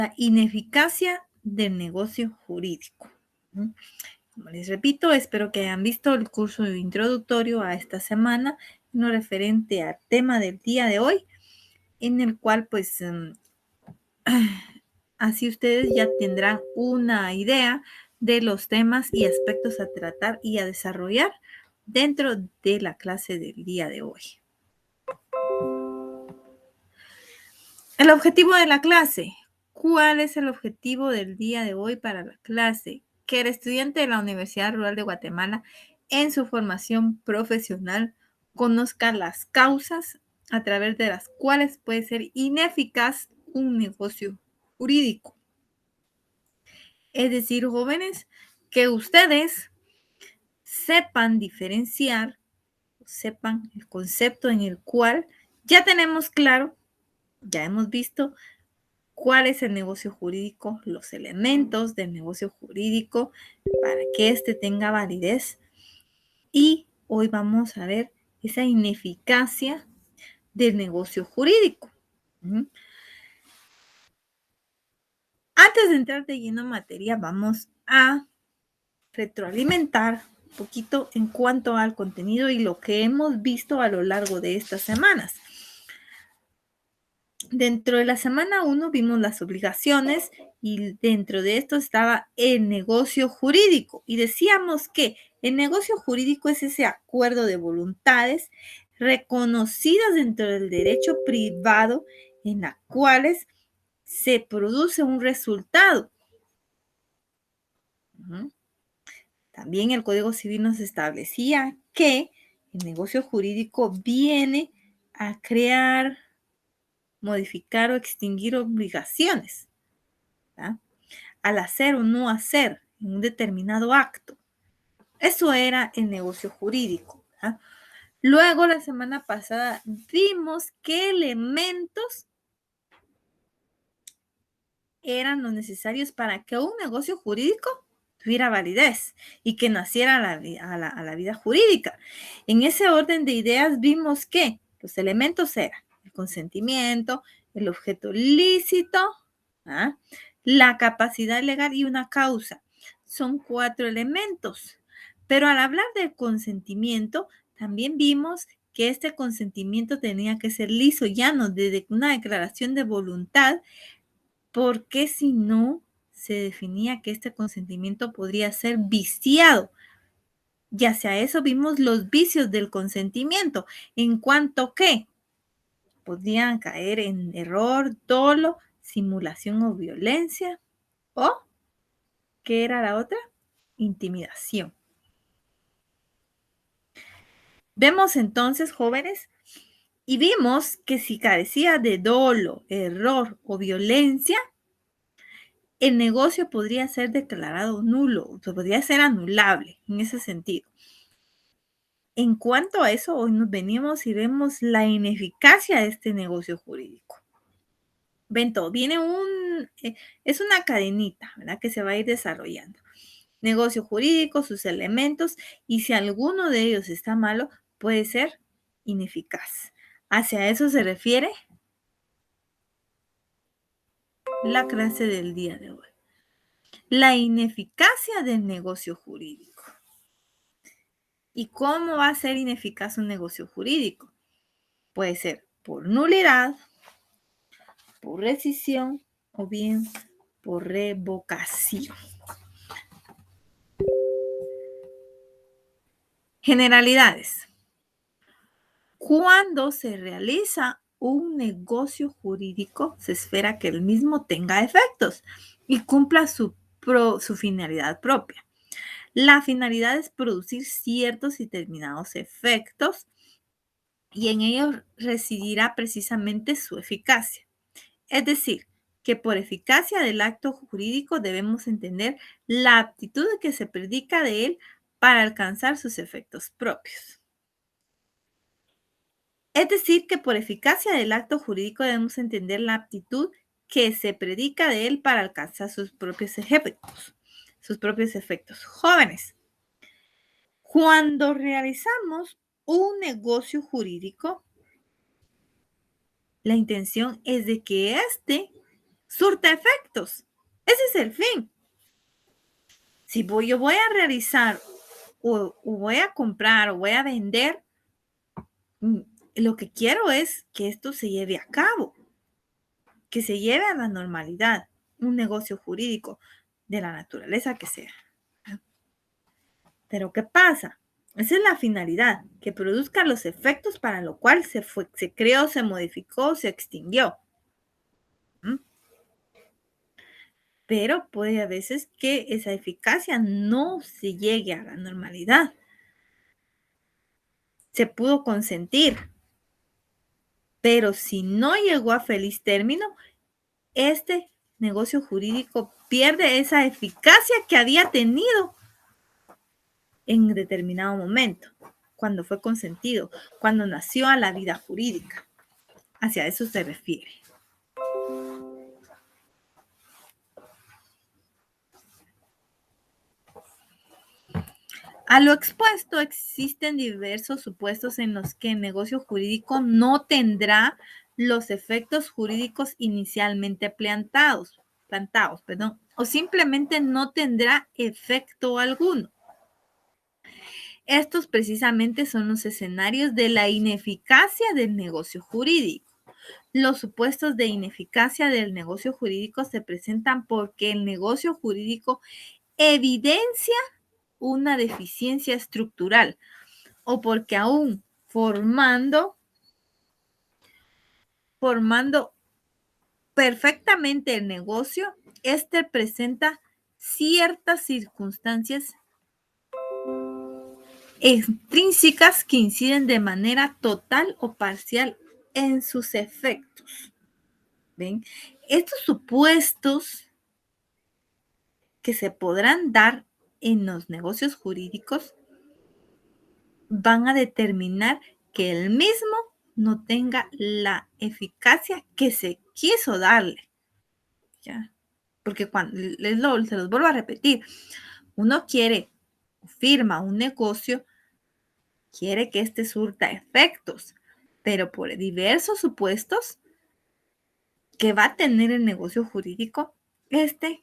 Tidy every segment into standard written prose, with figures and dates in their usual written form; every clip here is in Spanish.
la ineficacia del negocio jurídico. Como les repito, espero que hayan visto el curso introductorio a esta semana, no referente al tema del día de hoy, en el cual pues así ustedes ya tendrán una idea de los temas y aspectos a tratar y a desarrollar dentro de la clase del día de hoy. El objetivo de la clase. ¿Cuál es el objetivo del día de hoy para la clase? Que el estudiante de la Universidad Rural de Guatemala en su formación profesional conozca las causas a través de las cuales puede ser ineficaz un negocio jurídico. Es decir, jóvenes, que ustedes sepan diferenciar, sepan el concepto en el cual ya tenemos claro, ya hemos visto cuál es el negocio jurídico, los elementos del negocio jurídico para que éste tenga validez. Y hoy vamos a ver esa ineficacia del negocio jurídico. Antes de entrar de lleno en materia, vamos a retroalimentar un poquito en cuanto al contenido y lo que hemos visto a lo largo de estas semanas. Dentro de la semana 1 vimos las obligaciones y dentro de esto estaba el negocio jurídico. Y decíamos que el negocio jurídico es ese acuerdo de voluntades reconocidas dentro del derecho privado en las cuales se produce un resultado. También el Código Civil nos establecía que el negocio jurídico viene a crear, modificar o extinguir obligaciones, ¿verdad? Al hacer o no hacer un determinado acto. Eso era el negocio jurídico, ¿verdad? Luego, la semana pasada, vimos qué elementos eran los necesarios para que un negocio jurídico tuviera validez y que naciera a la vida jurídica. En ese orden de ideas vimos que los elementos eran el consentimiento, el objeto lícito, ¿ah? La capacidad legal y una causa. Son 4 elementos. Pero al hablar del consentimiento, también vimos que este consentimiento tenía que ser liso, llano, de una declaración de voluntad, porque si no, se definía que este consentimiento podría ser viciado. Y hacia eso vimos los vicios del consentimiento, en cuanto que podían caer en error, dolo, simulación o violencia, o, ¿qué era la otra? Intimidación. Vemos entonces, jóvenes, y vimos que si carecía de dolo, error o violencia, el negocio podría ser declarado nulo, podría ser anulable en ese sentido. En cuanto a eso, hoy nos venimos y vemos la ineficacia de este negocio jurídico. Ven todo, viene es una cadenita, ¿verdad? Que se va a ir desarrollando. Negocio jurídico, sus elementos, y si alguno de ellos está malo, puede ser ineficaz. ¿Hacia eso se refiere la clase del día de hoy? La ineficacia del negocio jurídico. ¿Y cómo va a ser ineficaz un negocio jurídico? Puede ser por nulidad, por rescisión o bien por revocación. Generalidades. Cuando se realiza un negocio jurídico, se espera que el mismo tenga efectos y cumpla su finalidad propia. La finalidad es producir ciertos y determinados efectos y en ellos residirá precisamente su eficacia. Es decir, que por eficacia del acto jurídico debemos entender la aptitud que se predica de él para alcanzar sus efectos propios. Es decir, que por eficacia del acto jurídico debemos entender la aptitud que se predica de él para alcanzar sus propios efectos. Jóvenes, cuando realizamos un negocio jurídico, la intención es de que éste surta efectos. Ese es el fin. Si yo voy a realizar o voy a comprar o voy a vender, lo que quiero es que esto se lleve a cabo, que se lleve a la normalidad, un negocio jurídico de la naturaleza que sea. Pero ¿qué pasa? Esa es la finalidad, que produzca los efectos para lo cual se creó, se modificó, se extinguió. ¿Mm? Pero puede a veces que esa eficacia no se llegue a la normalidad. Se pudo consentir, pero si no llegó a feliz término, este negocio jurídico pierde esa eficacia que había tenido en determinado momento, cuando fue consentido, cuando nació a la vida jurídica. Hacia eso se refiere. A lo expuesto, existen diversos supuestos en los que el negocio jurídico no tendrá los efectos jurídicos inicialmente plantados, o simplemente no tendrá efecto alguno. Estos precisamente son los escenarios de la ineficacia del negocio jurídico. Los supuestos de ineficacia del negocio jurídico se presentan porque el negocio jurídico evidencia una deficiencia estructural o porque aún formando perfectamente el negocio, este presenta ciertas circunstancias extrínsecas que inciden de manera total o parcial en sus efectos. ¿Ven? Estos supuestos que se podrán dar en los negocios jurídicos van a determinar que el mismo no tenga la eficacia que se quiso darle. ¿Ya? Porque cuando se los vuelvo a repetir, uno firma un negocio, quiere que este surta efectos, pero por diversos supuestos que va a tener el negocio jurídico, este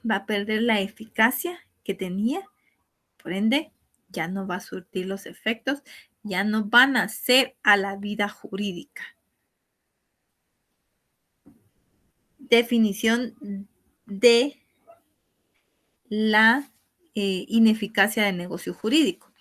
va a perder la eficacia que tenía, por ende, ya no va a surtir los efectos, ya no van a ser a la vida jurídica. Definición de la ineficacia del negocio jurídico.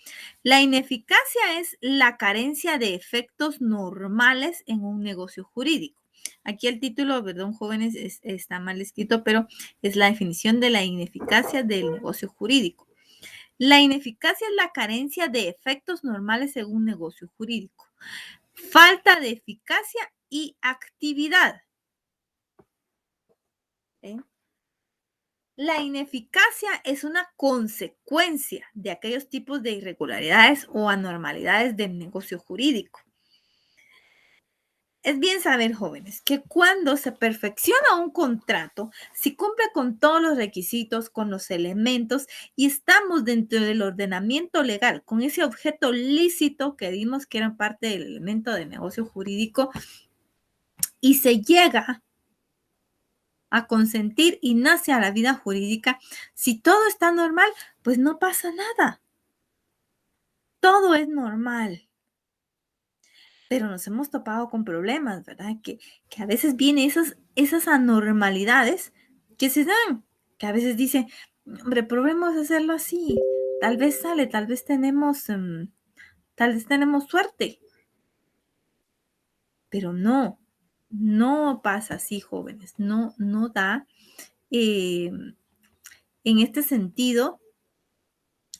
La ineficacia es la carencia de efectos normales en un negocio jurídico. Aquí el título, perdón, jóvenes, está mal escrito, pero es la definición de la ineficacia del negocio jurídico. La ineficacia es la carencia de efectos normales en un negocio jurídico. Falta de eficacia y actividad. ¿Eh? La ineficacia es una consecuencia de aquellos tipos de irregularidades o anormalidades del negocio jurídico. Es bien saber, jóvenes, que cuando se perfecciona un contrato, si cumple con todos los requisitos, con los elementos y estamos dentro del ordenamiento legal, con ese objeto lícito que vimos que era parte del elemento de negocio jurídico, y se llega a consentir y nace a la vida jurídica, si todo está normal, pues no pasa nada. Todo es normal. Pero nos hemos topado con problemas, ¿verdad? Que a veces vienen esas anormalidades que se dan, que a veces dicen, hombre, probemos hacerlo así, tal vez sale, tal vez tenemos suerte. Pero no, no pasa así, jóvenes, no da en este sentido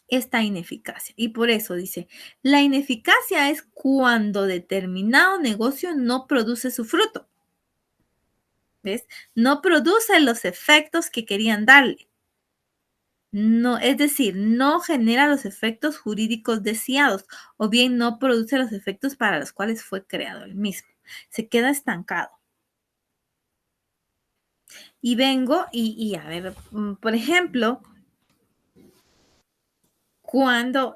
esta ineficacia. Y por eso dice, la ineficacia es cuando determinado negocio no produce su fruto. ¿Ves? No produce los efectos que querían darle. No, es decir, no genera los efectos jurídicos deseados o bien no produce los efectos para los cuales fue creado el mismo. Se queda estancado. Y vengo y a ver, por ejemplo, cuando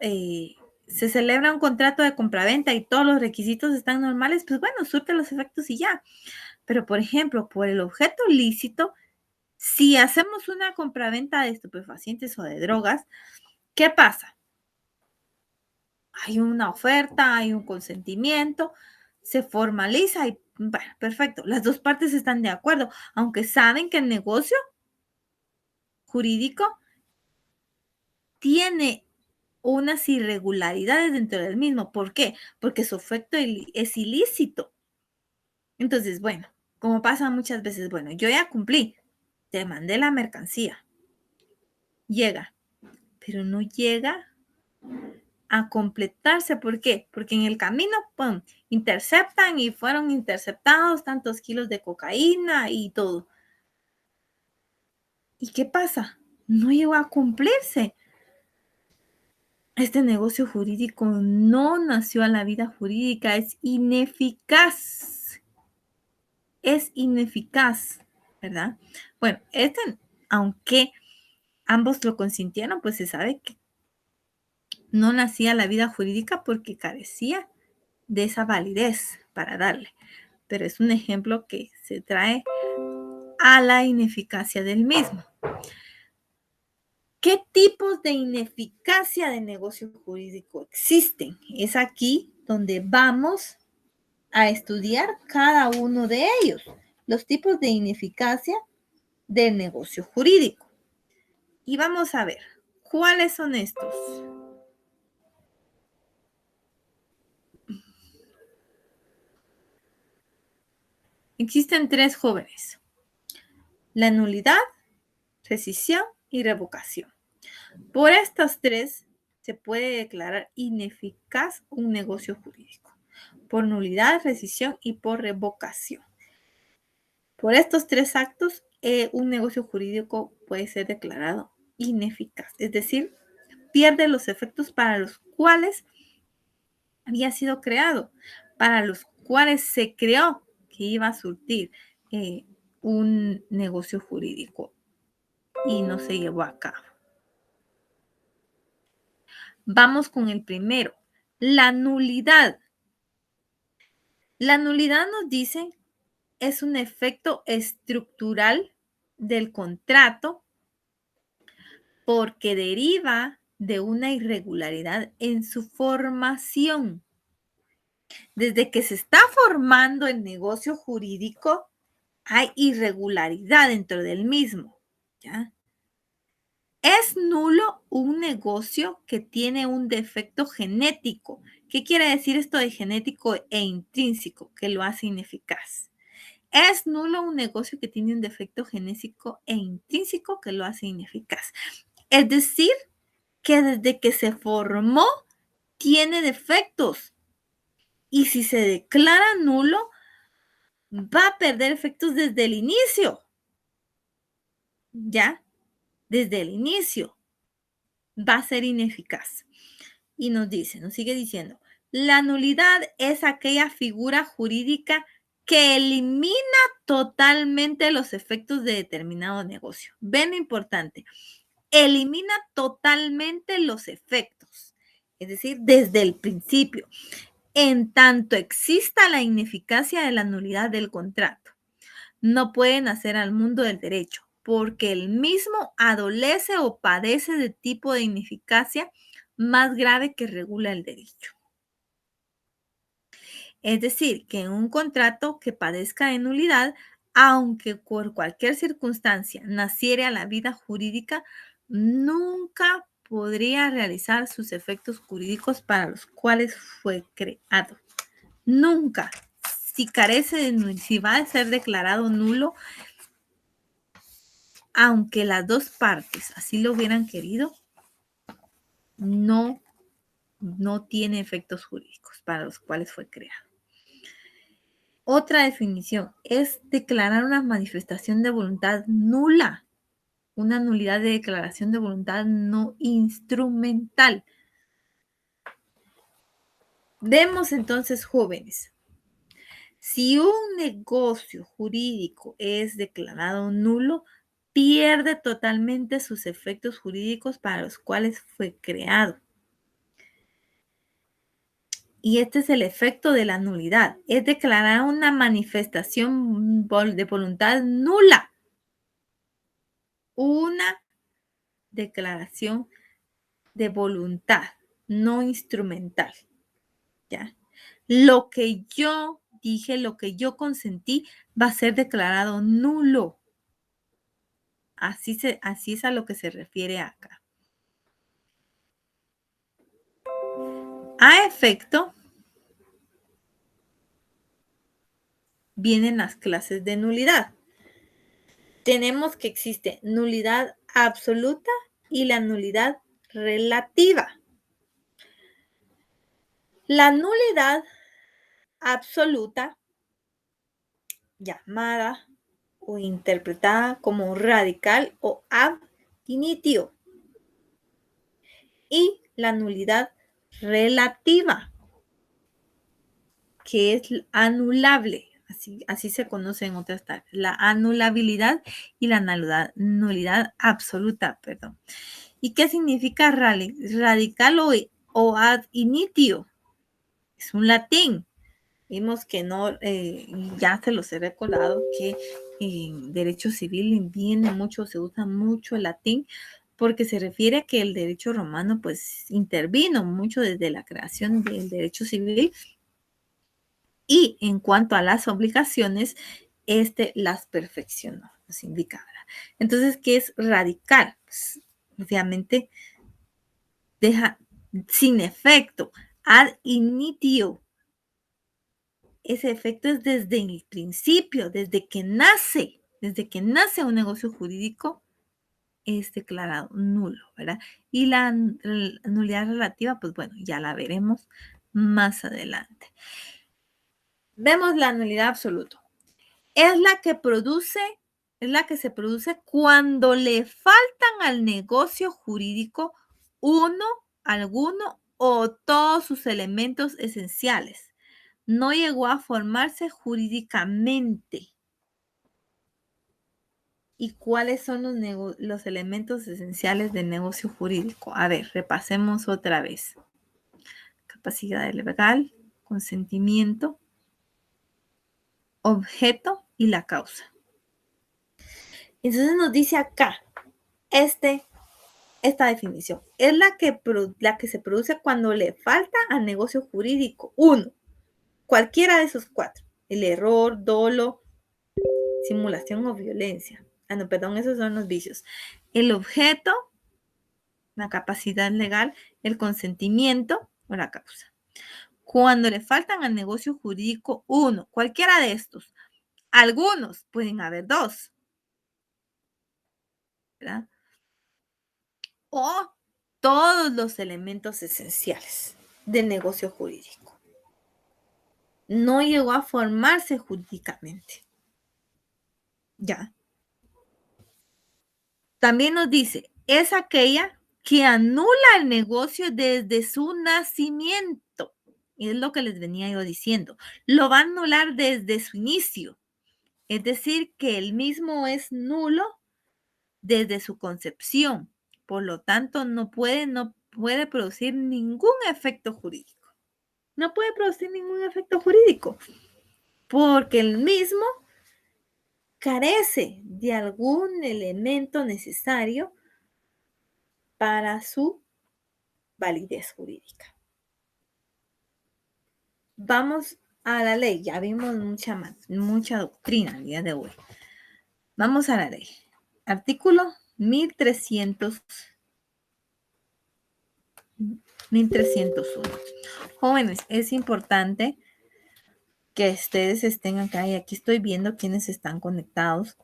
se celebra un contrato de compraventa y todos los requisitos están normales, pues bueno, surte los efectos y ya. Pero, por ejemplo, por el objeto lícito, si hacemos una compraventa de estupefacientes o de drogas, ¿qué pasa? Hay una oferta, hay un consentimiento, se formaliza y, bueno, perfecto, las dos partes están de acuerdo, aunque saben que el negocio jurídico tiene unas irregularidades dentro del mismo. ¿Por qué? Porque su efecto es ilícito. Entonces, bueno, como pasa muchas veces, bueno, yo ya cumplí, te mandé la mercancía, llega, pero no llega a completarse. ¿Por qué? Porque en el camino, ¡pum!, interceptan y fueron interceptados tantos kilos de cocaína y todo. ¿Y qué pasa? No llegó a cumplirse. Este negocio jurídico no nació a la vida jurídica, es ineficaz. Es ineficaz, ¿verdad? Bueno, aunque ambos lo consintieron, pues se sabe que no nacía la vida jurídica porque carecía de esa validez para darle. Pero es un ejemplo que se trae a la ineficacia del mismo. ¿Qué tipos de ineficacia de negocio jurídico existen? Es aquí donde vamos a estudiar cada uno de ellos, los tipos de ineficacia del negocio jurídico. Y vamos a ver, ¿cuáles son estos? Existen tres jóvenes: la nulidad, rescisión y revocación. Por estas tres se puede declarar ineficaz un negocio jurídico: por nulidad, rescisión y por revocación. Por estos tres actos, un negocio jurídico puede ser declarado ineficaz, es decir, pierde los efectos para los cuales había sido creado, para los cuales se creó que iba a surtir un negocio jurídico y no se llevó a cabo. Vamos con el primero, la nulidad. La nulidad nos dice es un efecto estructural del contrato porque deriva de una irregularidad en su formación. Desde que se está formando el negocio jurídico, hay irregularidad dentro del mismo, ¿ya? Es nulo un negocio que tiene un defecto genético. ¿Qué quiere decir esto de genético e intrínseco? Que lo hace ineficaz. Es nulo un negocio que tiene un defecto genético e intrínseco que lo hace ineficaz. Es decir, que desde que se formó tiene defectos. Y si se declara nulo, va a perder efectos desde el inicio. ¿Ya? Desde el inicio va a ser ineficaz. Y nos sigue diciendo, la nulidad es aquella figura jurídica que elimina totalmente los efectos de determinado negocio. Ven lo importante, elimina totalmente los efectos, es decir, desde el principio, en tanto exista la ineficacia de la nulidad del contrato. No puede nacer al mundo del derecho, porque el mismo adolece o padece de tipo de ineficacia más grave que regula el derecho. Es decir, que en un contrato que padezca de nulidad, aunque por cualquier circunstancia naciere a la vida jurídica, nunca podría realizar sus efectos jurídicos para los cuales fue creado. Nunca. Si carece de, si va a ser declarado nulo, aunque las dos partes así lo hubieran querido, no tiene efectos jurídicos para los cuales fue creado. Otra definición es declarar una manifestación de voluntad nula, una nulidad de declaración de voluntad no instrumental. Vemos entonces, jóvenes, si un negocio jurídico es declarado nulo, pierde totalmente sus efectos jurídicos para los cuales fue creado. Y este es el efecto de la nulidad. Es declarar una manifestación de voluntad nula. Una declaración de voluntad, no instrumental. ¿Ya? Lo que yo dije, lo que yo consentí, va a ser declarado nulo. Así es a lo que se refiere acá. A efecto, vienen las clases de nulidad. Tenemos que existe nulidad absoluta y la nulidad relativa. La nulidad absoluta, llamada o interpretada como radical o ab initio, y la nulidad relativa, que es anulable. Así se conoce en otras tablas. La anulabilidad y la nulidad absoluta, perdón. ¿Y qué significa radical o ad initio? Es un latín. Vimos que no, ya se los he recordado que en derecho civil viene mucho, se usa mucho el latín porque se refiere a que el derecho romano pues intervino mucho desde la creación del derecho civil y en cuanto a las obligaciones, las perfeccionó, nos indica, ¿verdad? Entonces, ¿qué es radical? Pues, obviamente deja sin efecto, ad initio. Ese efecto es desde el principio, desde que nace un negocio jurídico, es declarado nulo, ¿verdad? Y la nulidad relativa, pues bueno, ya la veremos más adelante. Vemos la nulidad absoluta. Es la que se produce cuando le faltan al negocio jurídico alguno o todos sus elementos esenciales. No llegó a formarse jurídicamente. ¿Y cuáles son los elementos esenciales del negocio jurídico? A ver, repasemos otra vez. Capacidad legal, consentimiento, objeto y la causa. Entonces nos dice acá, esta definición es la que se produce cuando le falta al negocio jurídico uno, cualquiera de esos cuatro, el error, dolo, simulación o violencia. No, perdón, esos son los vicios. El objeto, la capacidad legal, el consentimiento o la causa. Cuando le faltan al negocio jurídico uno, cualquiera de estos, algunos pueden haber dos, ¿verdad? O todos los elementos esenciales del negocio jurídico. No llegó a formarse jurídicamente. Ya. También nos dice, es aquella que anula el negocio desde su nacimiento. Y es lo que les venía yo diciendo. Lo va a anular desde su inicio. Es decir, que el mismo es nulo desde su concepción. Por lo tanto, no puede producir ningún efecto jurídico. No puede producir ningún efecto jurídico. Porque el mismo carece de algún elemento necesario para su validez jurídica. Vamos a la ley. Ya vimos mucha doctrina el día de hoy. Vamos a la ley. Artículo 1301. Jóvenes, es importante que ustedes estén acá y aquí estoy viendo quiénes están conectados.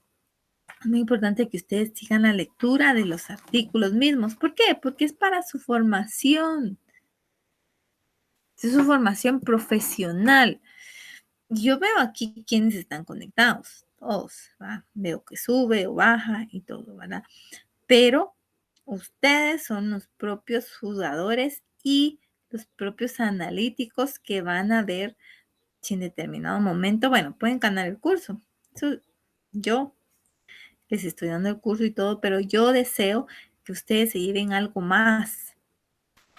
Es muy importante que ustedes sigan la lectura de los artículos mismos. ¿Por qué? Porque es para su formación. Es su formación profesional. Yo veo aquí quiénes están conectados. Todos, ¿verdad? Veo que sube o baja y todo, ¿verdad? Pero ustedes son los propios jugadores y los propios analíticos que van a ver si en determinado momento, bueno, pueden ganar el curso. Yo les estoy dando el curso y todo, pero yo deseo que ustedes se lleven algo más.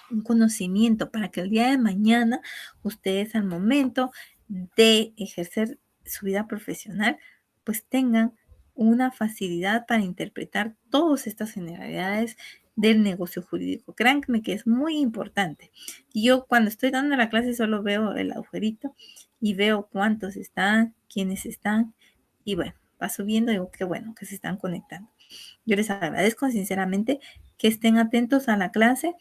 un conocimiento para que el día de mañana ustedes al momento de ejercer su vida profesional, pues tengan una facilidad para interpretar todas estas generalidades del negocio jurídico. Créanme que es muy importante. Yo cuando estoy dando la clase solo veo el agujerito y veo cuántos están, quiénes están y bueno, va subiendo y digo qué bueno que se están conectando. Yo les agradezco sinceramente que estén atentos a la clase,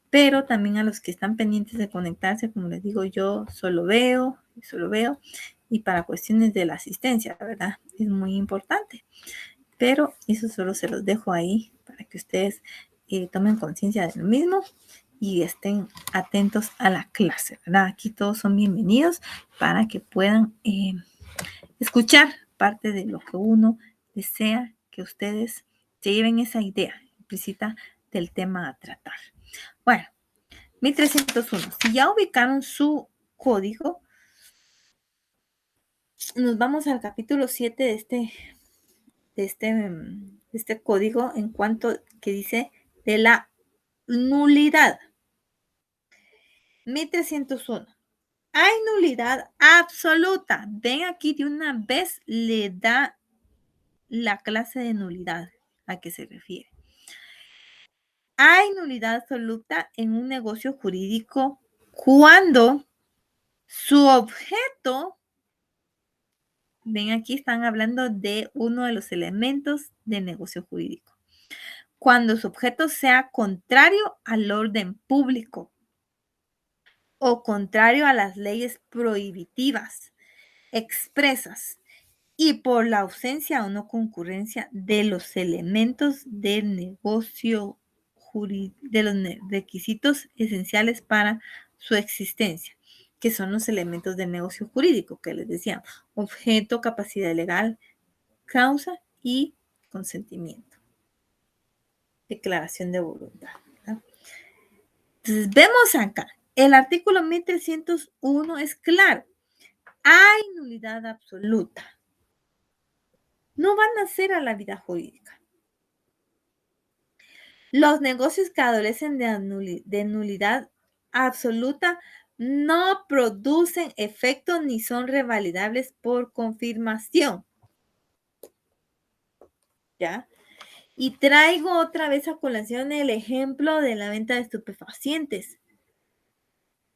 pero también a los que están pendientes de conectarse, como les digo, yo solo veo, y para cuestiones de la asistencia, la verdad, es muy importante. Pero eso solo se los dejo ahí para que ustedes tomen conciencia de lo mismo y estén atentos a la clase, ¿verdad? Aquí todos son bienvenidos para que puedan escuchar parte de lo que uno desea que ustedes se lleven esa idea implícita del tema a tratar. Bueno, 1301. Si ya ubicaron su código, nos vamos al capítulo 7 de este código en cuanto que dice de la nulidad. 1301. Hay nulidad absoluta. Ven aquí de una vez le da la clase de nulidad a que se refiere. Hay nulidad absoluta en un negocio jurídico cuando su objeto, ven aquí están hablando de uno de los elementos del negocio jurídico, cuando su objeto sea contrario al orden público o contrario a las leyes prohibitivas expresas y por la ausencia o no concurrencia de los elementos del negocio jurídico, de los requisitos esenciales para su existencia, que son los elementos del negocio jurídico que les decía, objeto, capacidad legal, causa y consentimiento. Declaración de voluntad, ¿verdad? Entonces, vemos acá, el artículo 1301 es claro, hay nulidad absoluta. No van a ser a la vida jurídica. Los negocios que adolecen de nulidad absoluta no producen efecto ni son revalidables por confirmación. ¿Ya? Y traigo otra vez a colación el ejemplo de la venta de estupefacientes.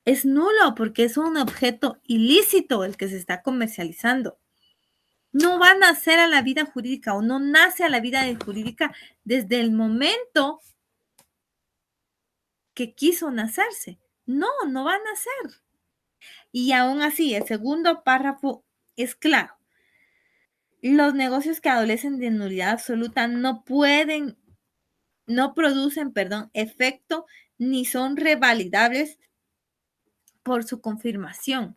Es nulo porque es un objeto ilícito el que se está comercializando. No va a nacer a la vida jurídica o no nace a la vida jurídica desde el momento que quiso nacerse. No, no va a nacer. Y aún así, el segundo párrafo es claro. Los negocios que adolecen de nulidad absoluta no producen, efecto ni son revalidables por su confirmación,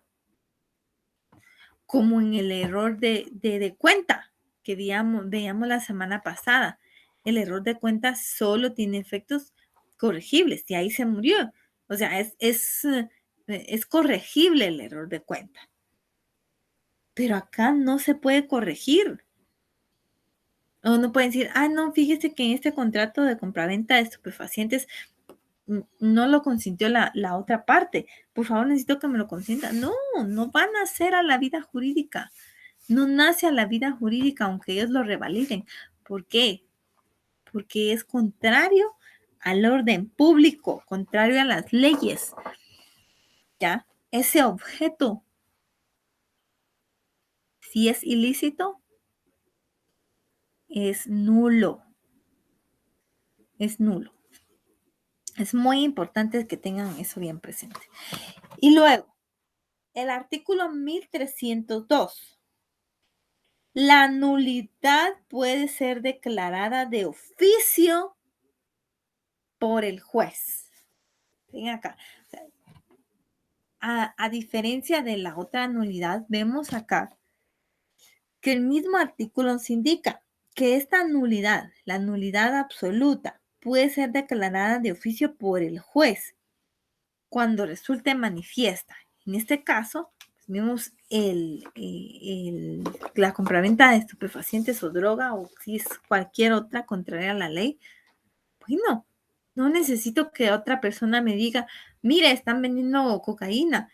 como en el error de cuenta que veíamos la semana pasada. El error de cuenta solo tiene efectos corregibles y ahí se murió. O sea, es corregible el error de cuenta. Pero acá no se puede corregir. O no pueden decir, no, fíjese que en este contrato de compraventa de estupefacientes no lo consintió la otra parte. Por favor, necesito que me lo consienta. No, no van a nacer a la vida jurídica. No nace a la vida jurídica, aunque ellos lo revaliden. ¿Por qué? Porque es contrario al orden público, contrario a las leyes. ¿Ya? Ese objeto, si es ilícito, es nulo. Es nulo. Es muy importante que tengan eso bien presente. Y luego, el artículo 1302. La nulidad puede ser declarada de oficio por el juez. Ven acá. O sea, a diferencia de la otra nulidad, vemos acá que el mismo artículo nos indica que esta nulidad, la nulidad absoluta, puede ser declarada de oficio por el juez cuando resulte manifiesta. En este caso, vemos la compraventa de estupefacientes o droga o si es cualquier otra contraria a la ley, pues no No necesito que otra persona me diga, mire, están vendiendo cocaína.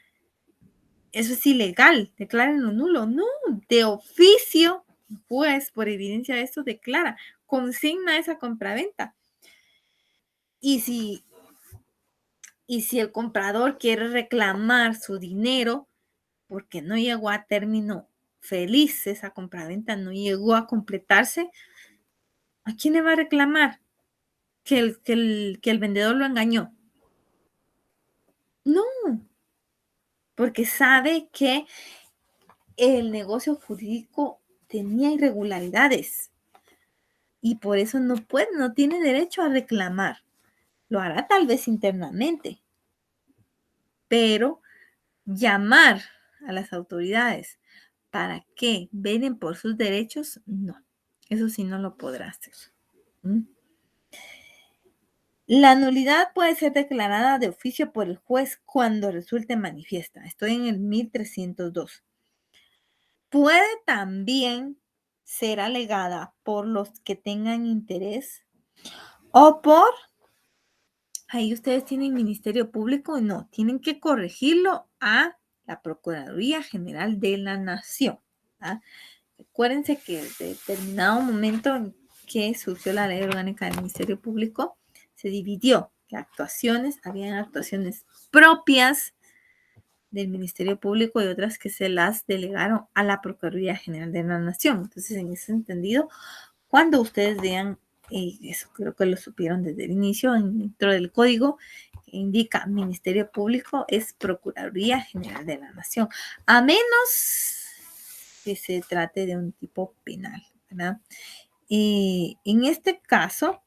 Eso es ilegal, declárenlo nulo. No, de oficio, pues por evidencia de esto declara, consigna esa compraventa. Y si, y si el comprador quiere reclamar su dinero porque no llegó a término feliz, esa compraventa no llegó a completarse, ¿a quién le va a reclamar? Que el vendedor lo engañó. No, porque sabe que el negocio jurídico tenía irregularidades y por eso no puede, no tiene derecho a reclamar. Lo hará tal vez internamente, pero llamar a las autoridades para que velen por sus derechos, no. Eso sí no lo podrá hacer. ¿Mm? La nulidad puede ser declarada de oficio por el juez cuando resulte manifiesta. Estoy en el 1302. Puede también ser alegada por los que tengan interés o por, ahí ustedes tienen Ministerio Público, no, tienen que corregirlo a la Procuraduría General de la Nación. ¿Ah? Acuérdense que desde determinado momento en que surgió la ley orgánica del Ministerio Público, se dividió que habían actuaciones propias del Ministerio Público y otras que se las delegaron a la Procuraduría General de la Nación. Entonces, en ese entendido, cuando ustedes vean, eso creo que lo supieron desde el inicio, dentro del código que indica Ministerio Público es Procuraduría General de la Nación, a menos que se trate de un tipo penal, ¿verdad? En este caso,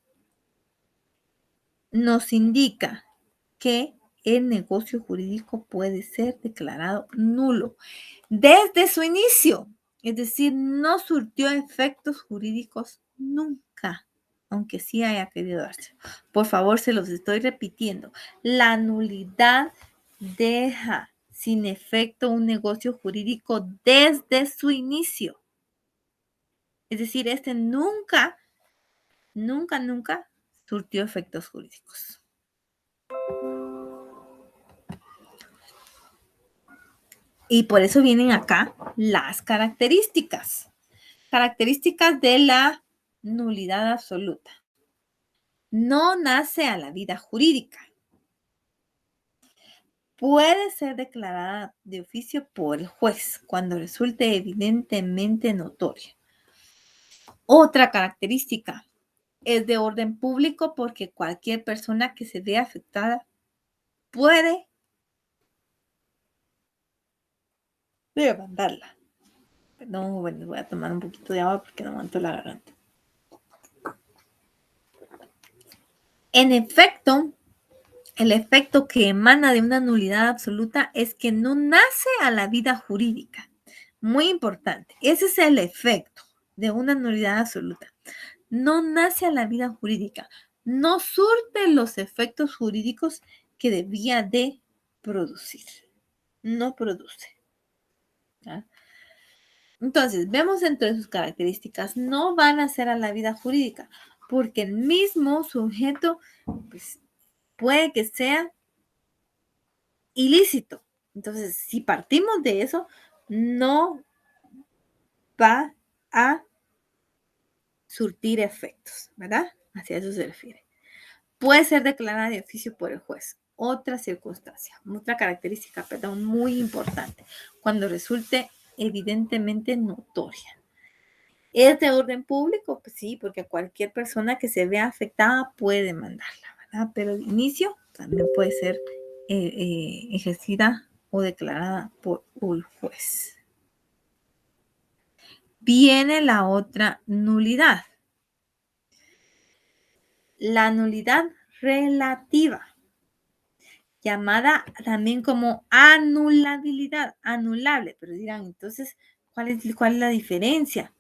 nos indica que el negocio jurídico puede ser declarado nulo desde su inicio, es decir, no surtió efectos jurídicos nunca, aunque sí haya querido darse. Por favor, se los estoy repitiendo. La nulidad deja sin efecto un negocio jurídico desde su inicio. Es decir, este nunca, nunca, nunca surtió efectos jurídicos. Y por eso vienen acá las características. Características de la nulidad absoluta. No nace a la vida jurídica. Puede ser declarada de oficio por el juez cuando resulte evidentemente notoria. Otra característica es de orden público porque cualquier persona que se vea afectada puede demandarla. Perdón, bueno, voy a tomar un poquito de agua porque no aguanto la garganta. En efecto, el efecto que emana de una nulidad absoluta es que no nace a la vida jurídica. Muy importante. Ese es el efecto de una nulidad absoluta. No nace a la vida jurídica. No surte los efectos jurídicos que debía de producir. No produce. ¿Ya? Entonces, vemos entre sus características, no van a ser a la vida jurídica, porque el mismo sujeto pues, puede que sea ilícito. Entonces, si partimos de eso, no va a surtir efectos, ¿verdad? Hacia eso se refiere. Puede ser declarada de oficio por el juez. Otra circunstancia, otra característica, perdón, muy importante, cuando resulte evidentemente notoria. ¿Es de orden público? Pues sí, porque cualquier persona que se vea afectada puede demandarla, ¿verdad? Pero de inicio también puede ser ejercida o declarada por un juez. Viene la otra nulidad. La nulidad relativa, llamada también como anulabilidad, anulable. Pero dirán, entonces, ¿cuál es la diferencia?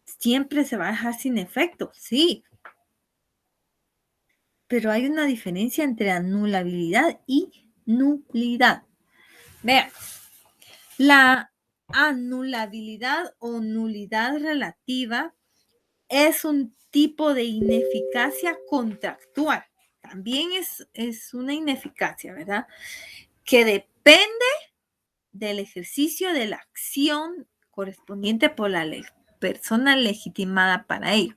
Siempre se va a dejar sin efecto, sí. Pero hay una diferencia entre anulabilidad y nulidad. Vean, la anulabilidad o nulidad relativa es un tipo de ineficacia contractual. También es una ineficacia, ¿verdad? Que depende del ejercicio de la acción correspondiente por la persona legitimada para ello,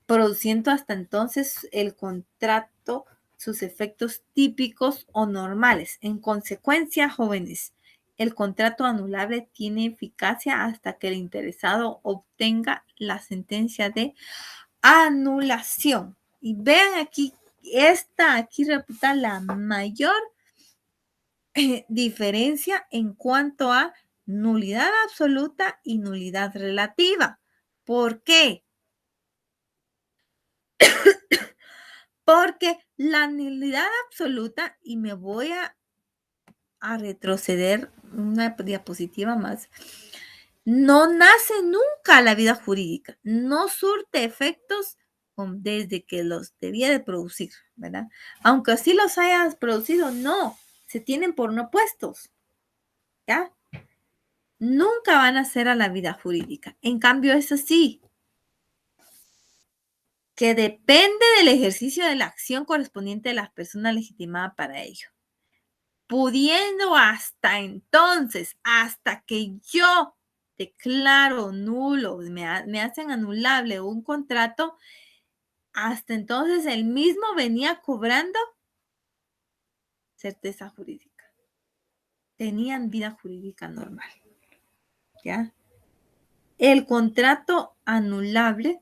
produciendo hasta entonces el contrato sus efectos típicos o normales. En consecuencia, jóvenes, el contrato anulable tiene eficacia hasta que el interesado obtenga la sentencia de anulación. Y vean aquí, aquí reputa la mayor diferencia en cuanto a nulidad absoluta y nulidad relativa. ¿Por qué? Porque la nulidad absoluta, y me voy a retroceder una diapositiva más, no nace nunca la vida jurídica, no surte efectos desde que los debía de producir, ¿verdad? Aunque sí los hayas producido, no, se tienen por no puestos, ¿ya? Nunca van a ser a la vida jurídica. En cambio, eso sí, que depende del ejercicio de la acción correspondiente de la persona legitimada para ello. Pudiendo hasta entonces, hasta que yo declaro nulo, me hacen anulable un contrato, hasta entonces el mismo venía cobrando certeza jurídica. Tenían vida jurídica normal, ¿ya? El contrato anulable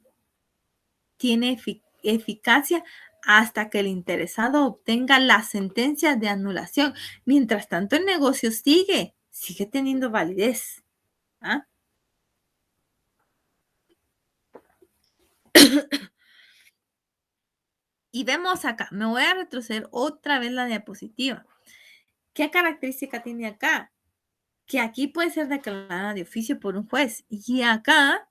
tiene eficacia hasta que el interesado obtenga la sentencia de anulación. Mientras tanto, el negocio sigue teniendo validez. ¿Ah? Y vemos acá, me voy a retroceder otra vez la diapositiva. ¿Qué característica tiene acá? Que aquí puede ser declarada de oficio por un juez y acá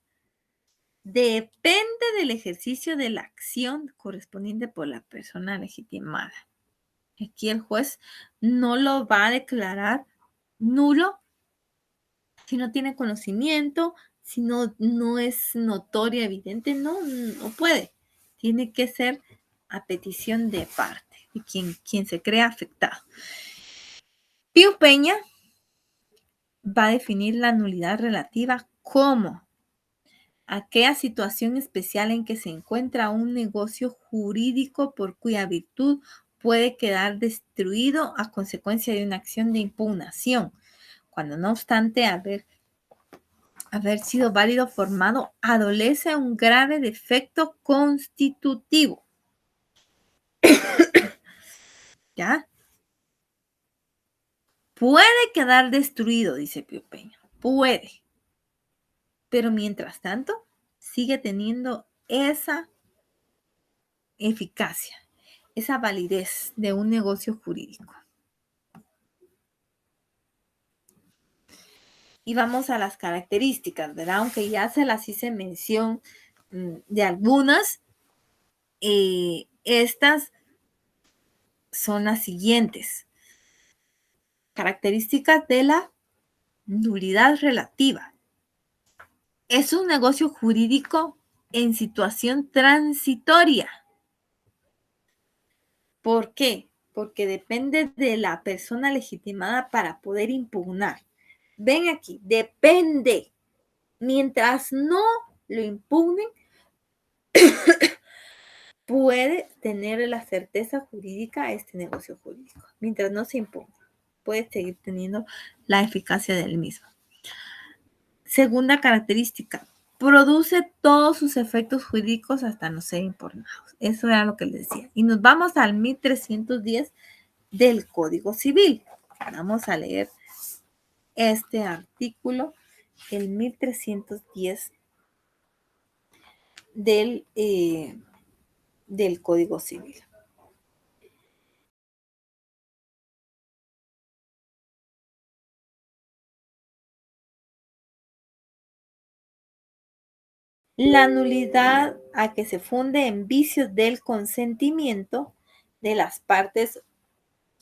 depende del ejercicio de la acción correspondiente por la persona legitimada. Aquí el juez no lo va a declarar nulo si no tiene conocimiento, si no es notoria, evidente, no puede. Tiene que ser a petición de parte, de quien se crea afectado. Pío Peña va a definir la nulidad relativa como aquella situación especial en que se encuentra un negocio jurídico por cuya virtud puede quedar destruido a consecuencia de una acción de impugnación, cuando no obstante haber sido válido formado, adolece un grave defecto constitutivo. ¿Ya? Puede quedar destruido, dice Pío Peña. Puede. Pero mientras tanto, sigue teniendo esa eficacia, esa validez de un negocio jurídico. Y vamos a las características, ¿verdad? Aunque ya se las hice mención de algunas, estas son las siguientes. Características de la nulidad relativa. Es un negocio jurídico en situación transitoria. ¿Por qué? Porque depende de la persona legitimada para poder impugnar. Ven aquí, depende. Mientras no lo impugnen, puede tener la certeza jurídica a este negocio jurídico. Mientras no se imponga, puede seguir teniendo la eficacia del mismo. Segunda característica, produce todos sus efectos jurídicos hasta no ser impugnados. Eso era lo que les decía. Y nos vamos al 1310 del Código Civil. Vamos a leer este artículo, el 1310 del Código Civil. La nulidad a que se funde en vicios del consentimiento de las partes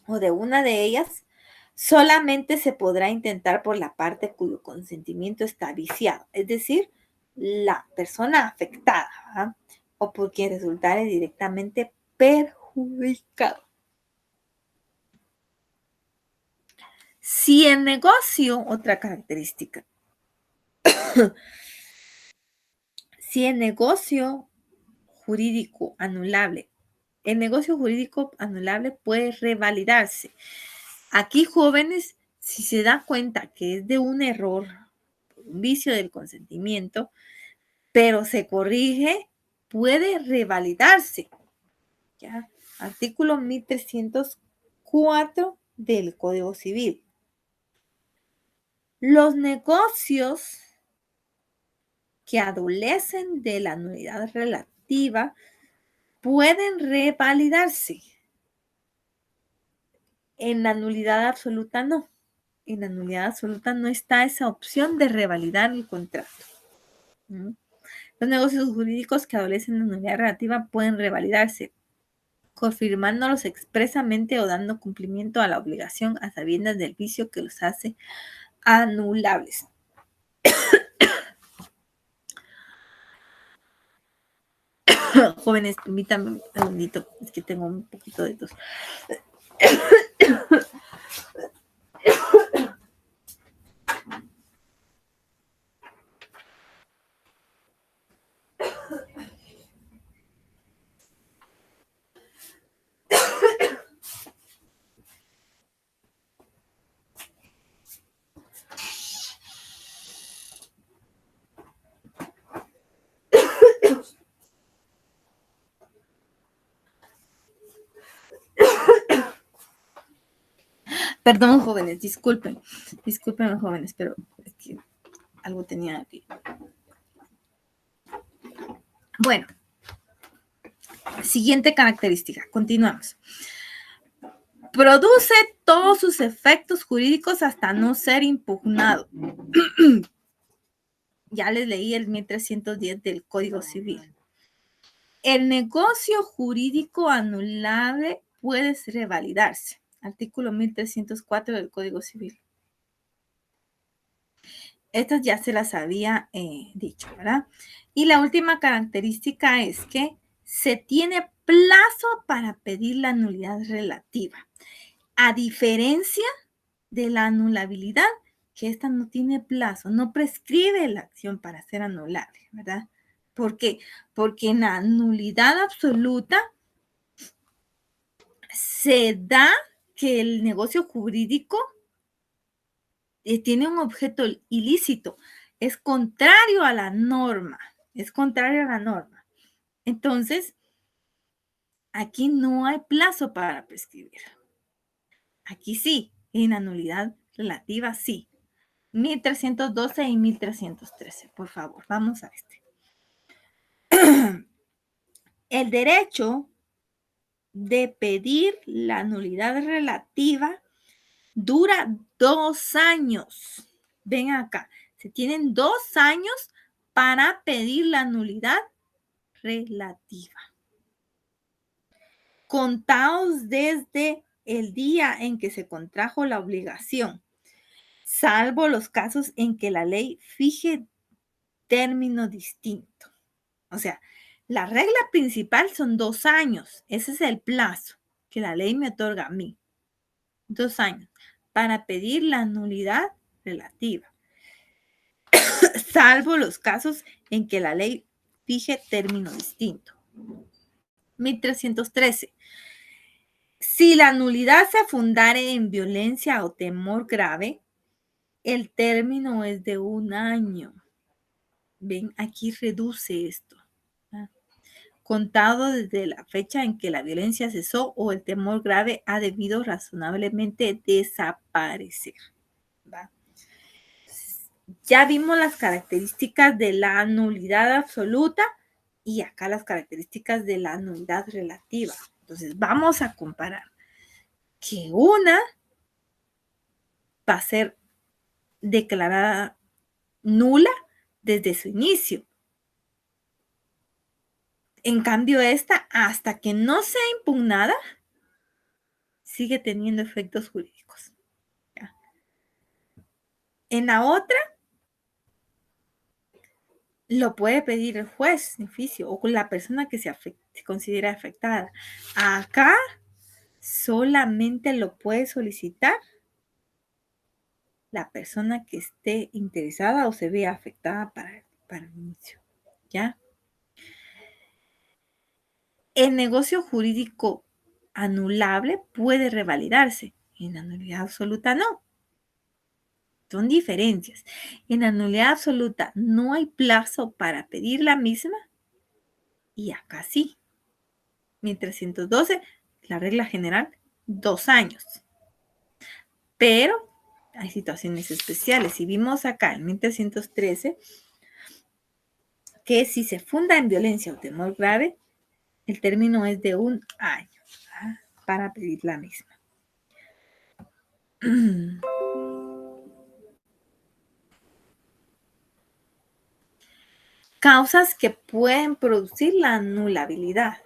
o de una de ellas, solamente se podrá intentar por la parte cuyo consentimiento está viciado, es decir, la persona afectada, ¿verdad? O por quien resultare directamente perjudicado. Si el negocio, otra característica, si el negocio jurídico anulable, el negocio jurídico anulable puede revalidarse. Aquí, jóvenes, si se da cuenta que es de un error, un vicio del consentimiento, pero se corrige, puede revalidarse. ¿Ya? Artículo 1304 del Código Civil. Los negocios que adolecen de la nulidad relativa pueden revalidarse. En la nulidad absoluta no. En la nulidad absoluta no está esa opción de revalidar el contrato. ¿Mm? Los negocios jurídicos que adolecen de nulidad relativa pueden revalidarse, confirmándolos expresamente o dando cumplimiento a la obligación a sabiendas del vicio que los hace anulables. Jóvenes, permítanme un segundito, es que tengo un poquito de tos. Perdón, jóvenes, disculpen, jóvenes, pero es que algo tenía aquí. Bueno, siguiente característica, continuamos. Produce todos sus efectos jurídicos hasta no ser impugnado. Ya les leí el 1310 del Código Civil. El negocio jurídico anulable puede revalidarse. Artículo 1304 del Código Civil. Estas ya se las había dicho, ¿verdad? Y la última característica es que se tiene plazo para pedir la nulidad relativa. A diferencia de la anulabilidad, que esta no tiene plazo, no prescribe la acción para ser anulable, ¿verdad? ¿Por qué? Porque en la nulidad absoluta se da que el negocio jurídico tiene un objeto ilícito, es contrario a la norma, Entonces, aquí no hay plazo para prescribir. Aquí sí, en anulidad relativa sí. 1312 y 1313, por favor, vamos a este. El derecho de pedir la nulidad relativa dura 2 años. Ven acá, se tienen 2 años para pedir la nulidad relativa. Contados desde el día en que se contrajo la obligación, salvo los casos en que la ley fije término distinto. O sea, la regla principal son 2 años. Ese es el plazo que la ley me otorga a mí. 2 años para pedir la nulidad relativa, salvo los casos en que la ley fije término distinto. 1313. Si la nulidad se fundare en violencia o temor grave, el término es de 1 año. Ven, aquí reduce esto. Contado desde la fecha en que la violencia cesó o el temor grave ha debido razonablemente desaparecer. ¿Va? Ya vimos las características de la nulidad absoluta y acá las características de la nulidad relativa. Entonces, vamos a comparar que una va a ser declarada nula desde su inicio. En cambio, esta, hasta que no sea impugnada, sigue teniendo efectos jurídicos. ¿Ya? En la otra, lo puede pedir el juez en juicio o con la persona que se considera afectada. Acá solamente lo puede solicitar la persona que esté interesada o se vea afectada para el inicio, ¿ya? El negocio jurídico anulable puede revalidarse, en la nulidad absoluta no. Son diferencias. En la nulidad absoluta no hay plazo para pedir la misma y acá sí. 1312, la regla general, 2 años. Pero hay situaciones especiales. Y vimos acá en 1313 que si se funda en violencia o temor grave, el término es de 1 año, ¿verdad? Para pedir la misma. Causas que pueden producir la anulabilidad.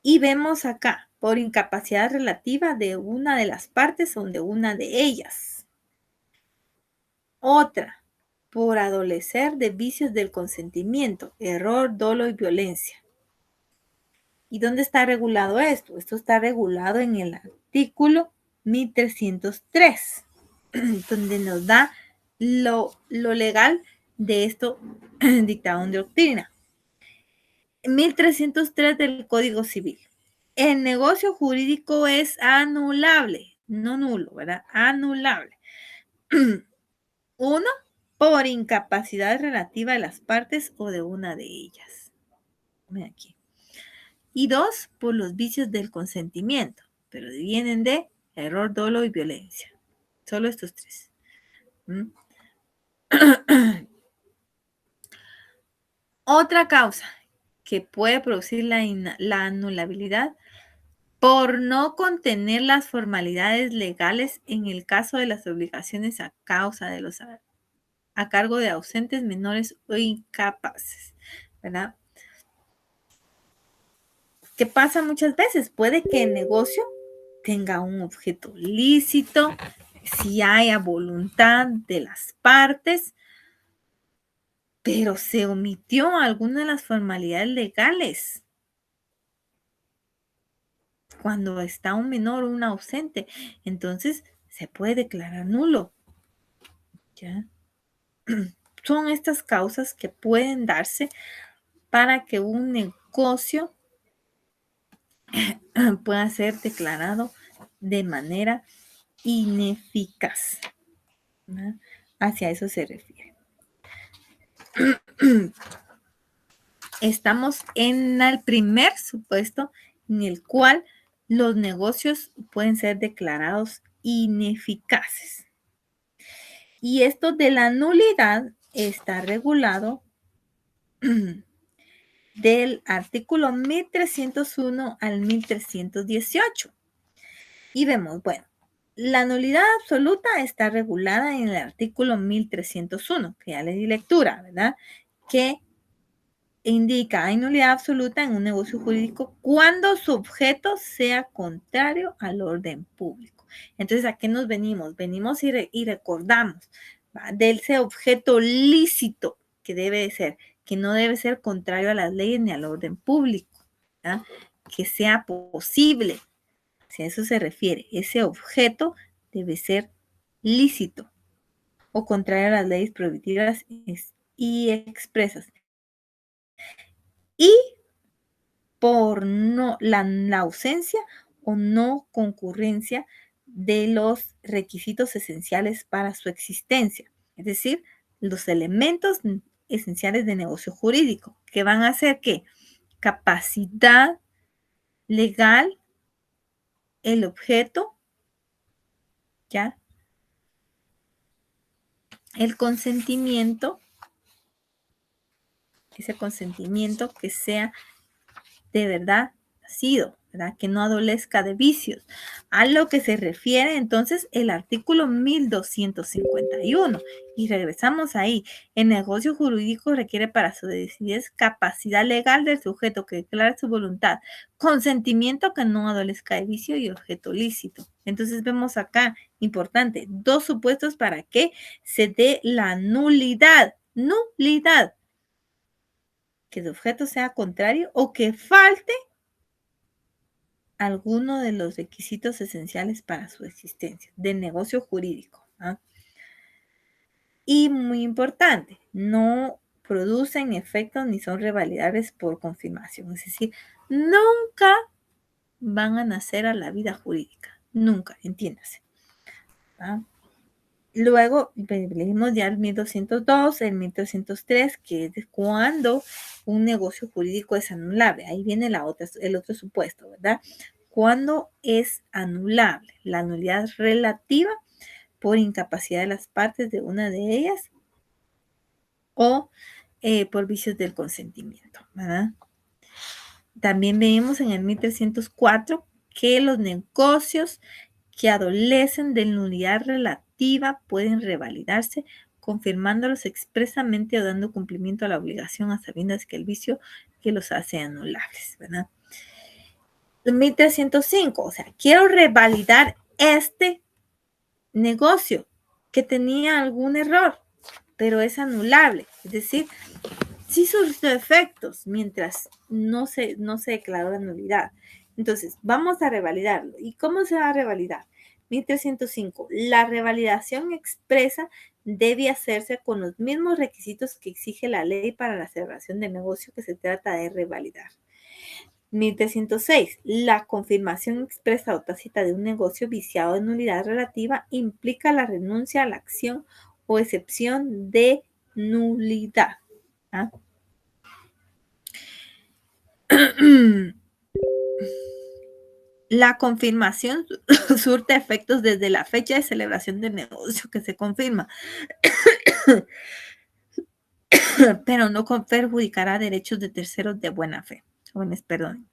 Y vemos acá, por incapacidad relativa de una de las partes o de una de ellas. Otra, por adolecer de vicios del consentimiento, error, dolo y violencia. ¿Y dónde está regulado esto? Esto está regulado en el artículo 1303, donde nos da lo legal de esto dictado en doctrina. 1303 del Código Civil. El negocio jurídico es anulable, no nulo, ¿verdad? Anulable. 1, por incapacidad relativa de las partes o de una de ellas. Ven aquí. Y 2, por los vicios del consentimiento, pero vienen de error, dolo y violencia. Solo estos 3. Otra causa que puede producir la anulabilidad por no contener las formalidades legales en el caso de las obligaciones a causa de los a cargo de ausentes, menores o incapaces, ¿verdad? ¿Qué pasa muchas veces? Puede que el negocio tenga un objeto lícito, si haya voluntad de las partes, pero se omitió alguna de las formalidades legales. Cuando está un menor o un ausente, entonces se puede declarar nulo. ¿Ya? Son estas causas que pueden darse para que un negocio pueda ser declarado de manera ineficaz, ¿verdad? Hacia eso se refiere. Estamos en el primer supuesto en el cual los negocios pueden ser declarados ineficaces. Y esto de la nulidad está regulado del artículo 1301 al 1318. Y vemos, bueno, la nulidad absoluta está regulada en el artículo 1301, que ya le di lectura, ¿verdad? Que indica, hay nulidad absoluta en un negocio jurídico cuando su objeto sea contrario al orden público. Entonces, ¿a qué nos venimos? Venimos y recordamos, ¿va? De ese objeto lícito que debe de ser, que no debe ser contrario a las leyes ni al orden público, ¿verdad? Que sea posible, si a eso se refiere, ese objeto debe ser lícito o contrario a las leyes prohibitivas y expresas. Y por no, la ausencia o no concurrencia de los requisitos esenciales para su existencia, es decir, los elementos esenciales de negocio jurídico, que van a ser que capacidad legal, el objeto, ¿ya? El consentimiento, ese consentimiento que sea de verdad nacido, ¿verdad? Que no adolezca de vicios. A lo que se refiere entonces el artículo 1251. Y regresamos ahí. El negocio jurídico requiere para su decididez capacidad legal del sujeto que declara su voluntad, consentimiento que no adolezca de vicio y objeto lícito. Entonces vemos acá, importante, dos supuestos para que se dé la nulidad. Nulidad. Que el objeto sea contrario o que falte alguno de los requisitos esenciales para su existencia del negocio jurídico. ¿Ah? Y muy importante, no producen efectos ni son revalidables por confirmación. Es decir, nunca van a nacer a la vida jurídica. Nunca, entiéndase. ¿Ah? Luego leímos ya el 1202, el 1303, que es cuando un negocio jurídico es anulable. Ahí viene el otro supuesto, ¿verdad? Cuando es anulable, la nulidad relativa por incapacidad de las partes de una de ellas o por vicios del consentimiento, ¿verdad? También vemos en el 1304 que los negocios que adolecen de nulidad relativa pueden revalidarse confirmándolos expresamente o dando cumplimiento a la obligación a sabiendas que el vicio que los hace anulables, ¿verdad? 1305, o sea, quiero revalidar este negocio que tenía algún error, pero es anulable, es decir, sí surgió efectos mientras no se declaró la nulidad. Entonces, vamos a revalidarlo. ¿Y cómo se va a revalidar? 1305. La revalidación expresa debe hacerse con los mismos requisitos que exige la ley para la celebración del negocio que se trata de revalidar. 1306. La confirmación expresa o tácita de un negocio viciado de nulidad relativa implica la renuncia a la acción o excepción de nulidad. ¿Ah? La confirmación surte efectos desde la fecha de celebración del negocio que se confirma, pero no perjudicará derechos de terceros de buena fe. Jóvenes, perdón.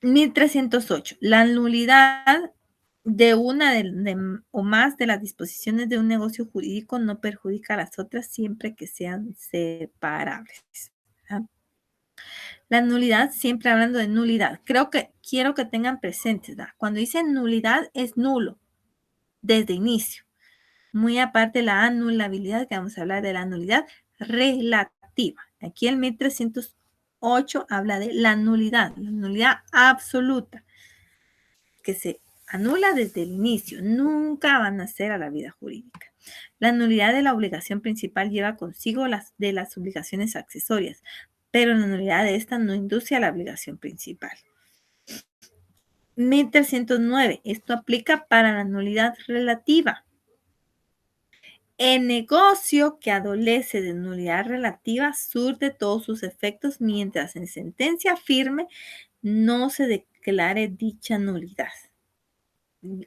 1308. La nulidad de una o más de las disposiciones de un negocio jurídico no perjudica a las otras siempre que sean separables. ¿Ah? La nulidad, siempre hablando de nulidad. Quiero que tengan presentes, ¿verdad? Cuando dicen nulidad es nulo desde inicio. Muy aparte la anulabilidad, que vamos a hablar de la nulidad relativa. Aquí el 1308 habla de la nulidad absoluta, que se anula desde el inicio, nunca van a ser a la vida jurídica. La nulidad de la obligación principal lleva consigo las de las obligaciones accesorias, pero la nulidad de esta no induce a la obligación principal. 1309. Esto aplica para la nulidad relativa. El negocio que adolece de nulidad relativa surte todos sus efectos mientras en sentencia firme no se declare dicha nulidad.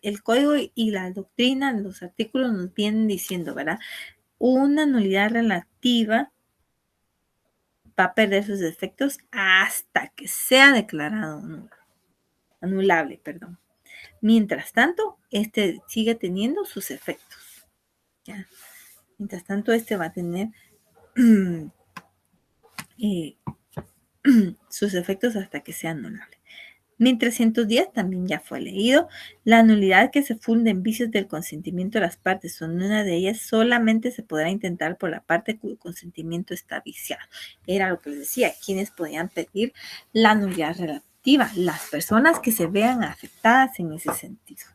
El código y la doctrina, los artículos nos vienen diciendo, ¿verdad? Una nulidad relativa va a perder sus efectos hasta que sea declarado anulable, perdón. Mientras tanto, este sigue teniendo sus efectos. ¿Ya? Mientras tanto, este va a tener sus efectos hasta que sea anulable. 1310 también ya fue leído. La nulidad que se funde en vicios del consentimiento de las partes o en una de ellas solamente se podrá intentar por la parte cuyo consentimiento está viciado. Era lo que les decía, quienes podían pedir la nulidad relativa, las personas que se vean afectadas en ese sentido.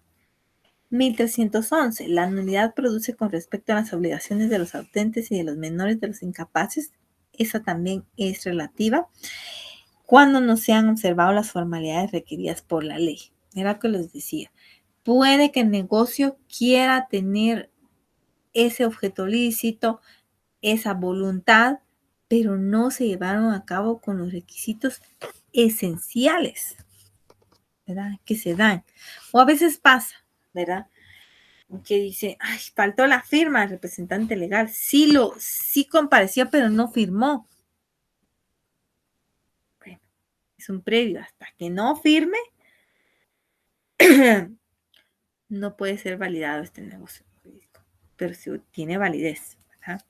1311. La nulidad produce con respecto a las obligaciones de los ausentes y de los menores de los incapaces. Esa también es relativa cuando no se han observado las formalidades requeridas por la ley. Era lo que les decía. Puede que el negocio quiera tener ese objeto lícito, esa voluntad, pero no se llevaron a cabo con los requisitos esenciales, ¿verdad? Que se dan. O a veces pasa, ¿verdad? Que dice, ay, faltó la firma del representante legal. Sí compareció, pero no firmó. Bueno, es un previo. Hasta que no firme, no puede ser validado este negocio jurídico, pero sí tiene validez, ¿verdad?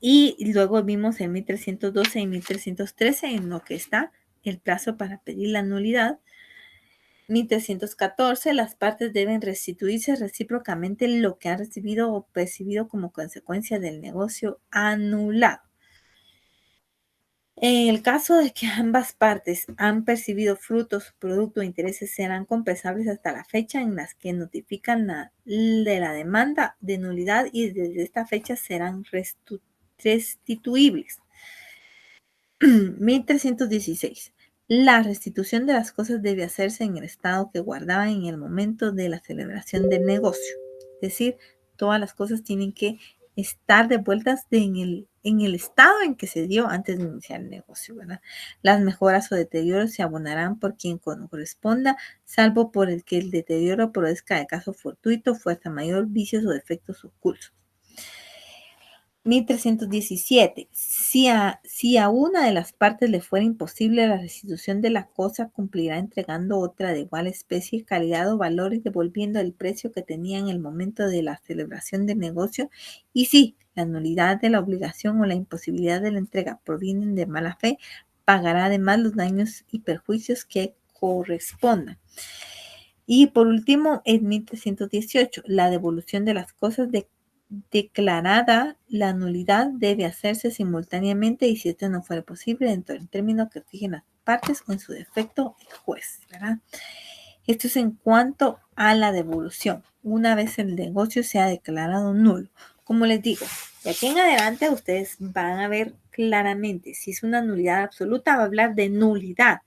Y luego vimos en 1312 y 1313 en lo que está el plazo para pedir la nulidad. 1314, las partes deben restituirse recíprocamente lo que han recibido o percibido como consecuencia del negocio anulado. En el caso de que ambas partes han percibido frutos, producto o intereses, serán compensables hasta la fecha en las que notifican de la demanda de nulidad y desde esta fecha serán restituibles. 1316. La restitución de las cosas debe hacerse en el estado que guardaban en el momento de la celebración del negocio. Es decir, todas las cosas tienen que estar devueltas en el estado en que se dio antes de iniciar el negocio, ¿verdad? Las mejoras o deterioros se abonarán por quien corresponda, salvo por el que el deterioro produzca de caso fortuito, fuerza mayor, vicios o defectos ocultos. 1317. Si a una de las partes le fuera imposible la restitución de la cosa, cumplirá entregando otra de igual especie, calidad o valor y devolviendo el precio que tenía en el momento de la celebración del negocio. Y si la nulidad de la obligación o la imposibilidad de la entrega provienen de mala fe, pagará además los daños y perjuicios que correspondan. Y por último, en 1318, la devolución de las cosas declarada la nulidad debe hacerse simultáneamente y si esto no fuera posible dentro del término que fijen las partes o en su defecto el juez, ¿verdad? Esto es en cuanto a la devolución, una vez el negocio sea declarado nulo. Como les digo, de aquí en adelante ustedes van a ver claramente si es una nulidad absoluta, va a hablar de nulidad,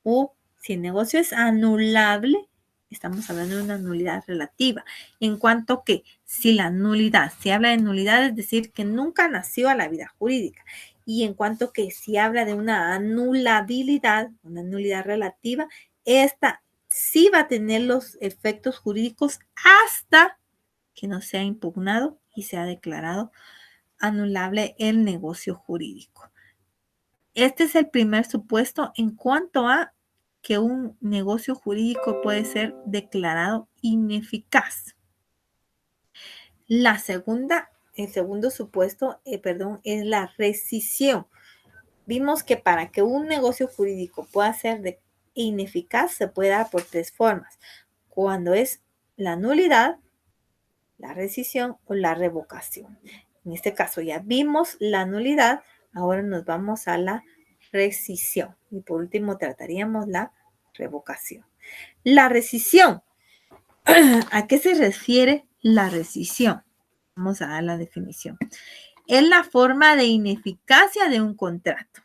o si el negocio es anulable, estamos hablando de una nulidad relativa. En cuanto que si la nulidad, si habla de nulidad, es decir, que nunca nació a la vida jurídica. Y en cuanto que si habla de una anulabilidad, una nulidad relativa, esta sí va a tener los efectos jurídicos hasta que no sea impugnado y sea declarado anulable el negocio jurídico. Este es el primer supuesto en cuanto a que un negocio jurídico puede ser declarado ineficaz. El segundo supuesto, es la rescisión. Vimos que para que un negocio jurídico pueda ser ineficaz se puede dar por tres formas. Cuando es la nulidad, la rescisión o la revocación. En este caso ya vimos la nulidad, ahora nos vamos a la rescisión. Y por último trataríamos la revocación. La rescisión. ¿A qué se refiere la rescisión? Vamos a dar la definición. Es la forma de ineficacia de un contrato.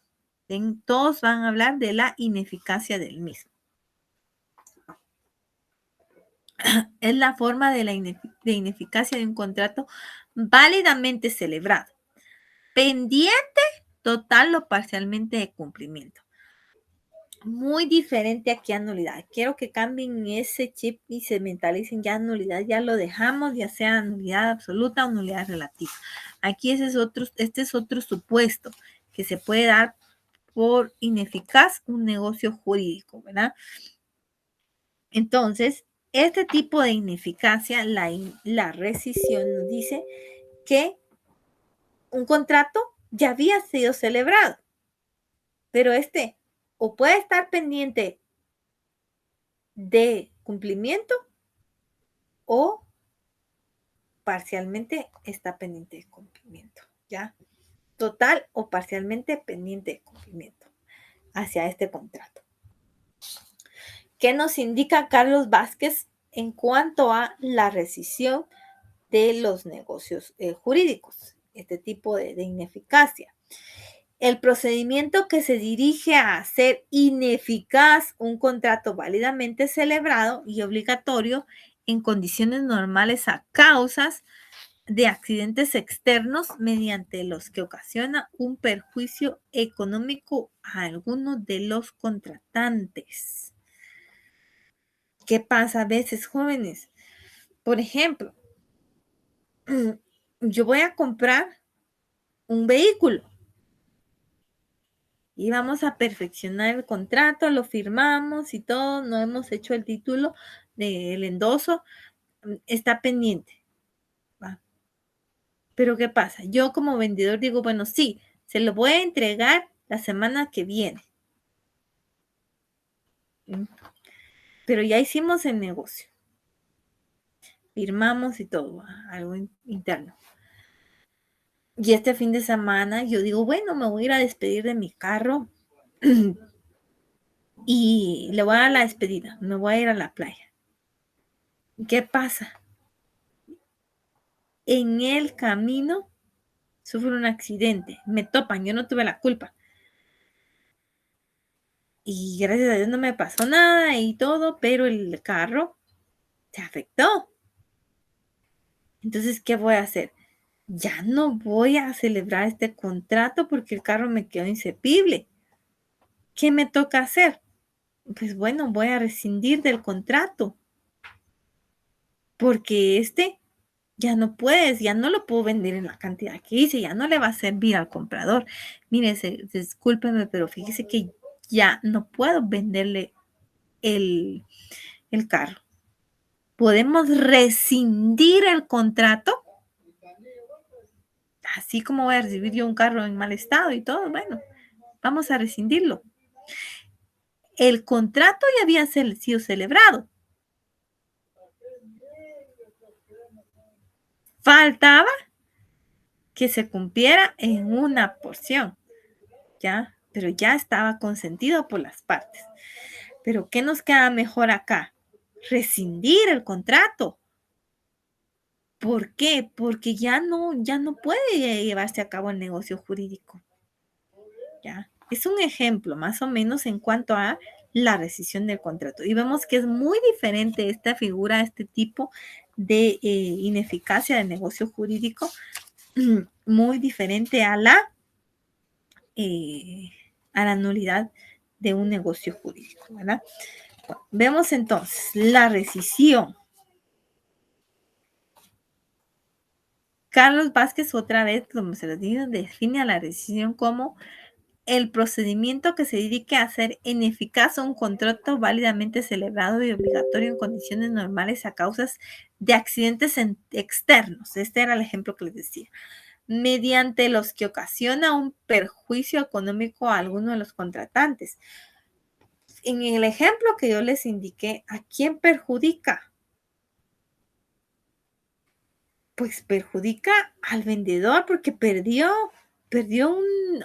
Todos van a hablar de la ineficacia del mismo. Es la forma de ineficacia de un contrato válidamente celebrado, pendiente total o parcialmente de cumplimiento. Muy diferente aquí a nulidad. Quiero que cambien ese chip y se mentalicen ya nulidad, ya lo dejamos, ya sea nulidad absoluta o nulidad relativa. Aquí este es otro supuesto que se puede dar por ineficaz un negocio jurídico, ¿verdad? Entonces, este tipo de ineficacia, la rescisión nos dice que un contrato ya había sido celebrado, pero o puede estar pendiente de cumplimiento o parcialmente está pendiente de cumplimiento, ¿ya? Total o parcialmente pendiente de cumplimiento hacia este contrato. ¿Qué nos indica Carlos Vázquez en cuanto a la rescisión de los negocios jurídicos? Este tipo de ineficacia. El procedimiento que se dirige a hacer ineficaz un contrato válidamente celebrado y obligatorio en condiciones normales a causas de accidentes externos mediante los que ocasiona un perjuicio económico a alguno de los contratantes. ¿Qué pasa a veces, jóvenes? Por ejemplo, yo voy a comprar un vehículo y vamos a perfeccionar el contrato, lo firmamos y todo, no hemos hecho el título del endoso, está pendiente. ¿Va? Pero ¿qué pasa? Yo como vendedor digo, bueno, sí, se lo voy a entregar la semana que viene. Pero ya hicimos el negocio, firmamos y todo, algo interno. Y este fin de semana yo digo, bueno, me voy a ir a despedir de mi carro y le voy a dar la despedida, me voy a ir a la playa. ¿Qué pasa? En el camino sufro un accidente, me topan, yo no tuve la culpa. Y gracias a Dios no me pasó nada y todo, pero el carro se afectó. Entonces, ¿qué voy a hacer? Ya no voy a celebrar este contrato porque el carro me quedó inservible. ¿Qué me toca hacer? Pues bueno, voy a rescindir del contrato porque ya no puedes, ya no lo puedo vender en la cantidad que hice, ya no le va a servir al comprador. Mire, discúlpeme, pero fíjese que ya no puedo venderle el, el carro. Podemos rescindir el contrato, así como voy a recibir yo un carro en mal estado y todo, bueno, vamos a rescindirlo. El contrato ya había sido celebrado. Faltaba que se cumpliera en una porción, ¿ya? Pero ya estaba consentido por las partes. Pero ¿qué nos queda mejor acá? Rescindir el contrato. ¿Por qué? Porque ya no puede llevarse a cabo el negocio jurídico. ¿Ya? Es un ejemplo más o menos en cuanto a la rescisión del contrato. Y vemos que es muy diferente esta figura, este tipo de ineficacia del negocio jurídico, muy diferente a la nulidad de un negocio jurídico, ¿verdad? Bueno, vemos entonces la rescisión. Carlos Vázquez, otra vez, como se les dice, define a la rescisión como el procedimiento que se dedique a hacer ineficaz un contrato válidamente celebrado y obligatorio en condiciones normales a causas de accidentes externos. Este era el ejemplo que les decía. Mediante los que ocasiona un perjuicio económico a alguno de los contratantes. En el ejemplo que yo les indiqué, ¿a quién perjudica? Pues perjudica al vendedor porque perdió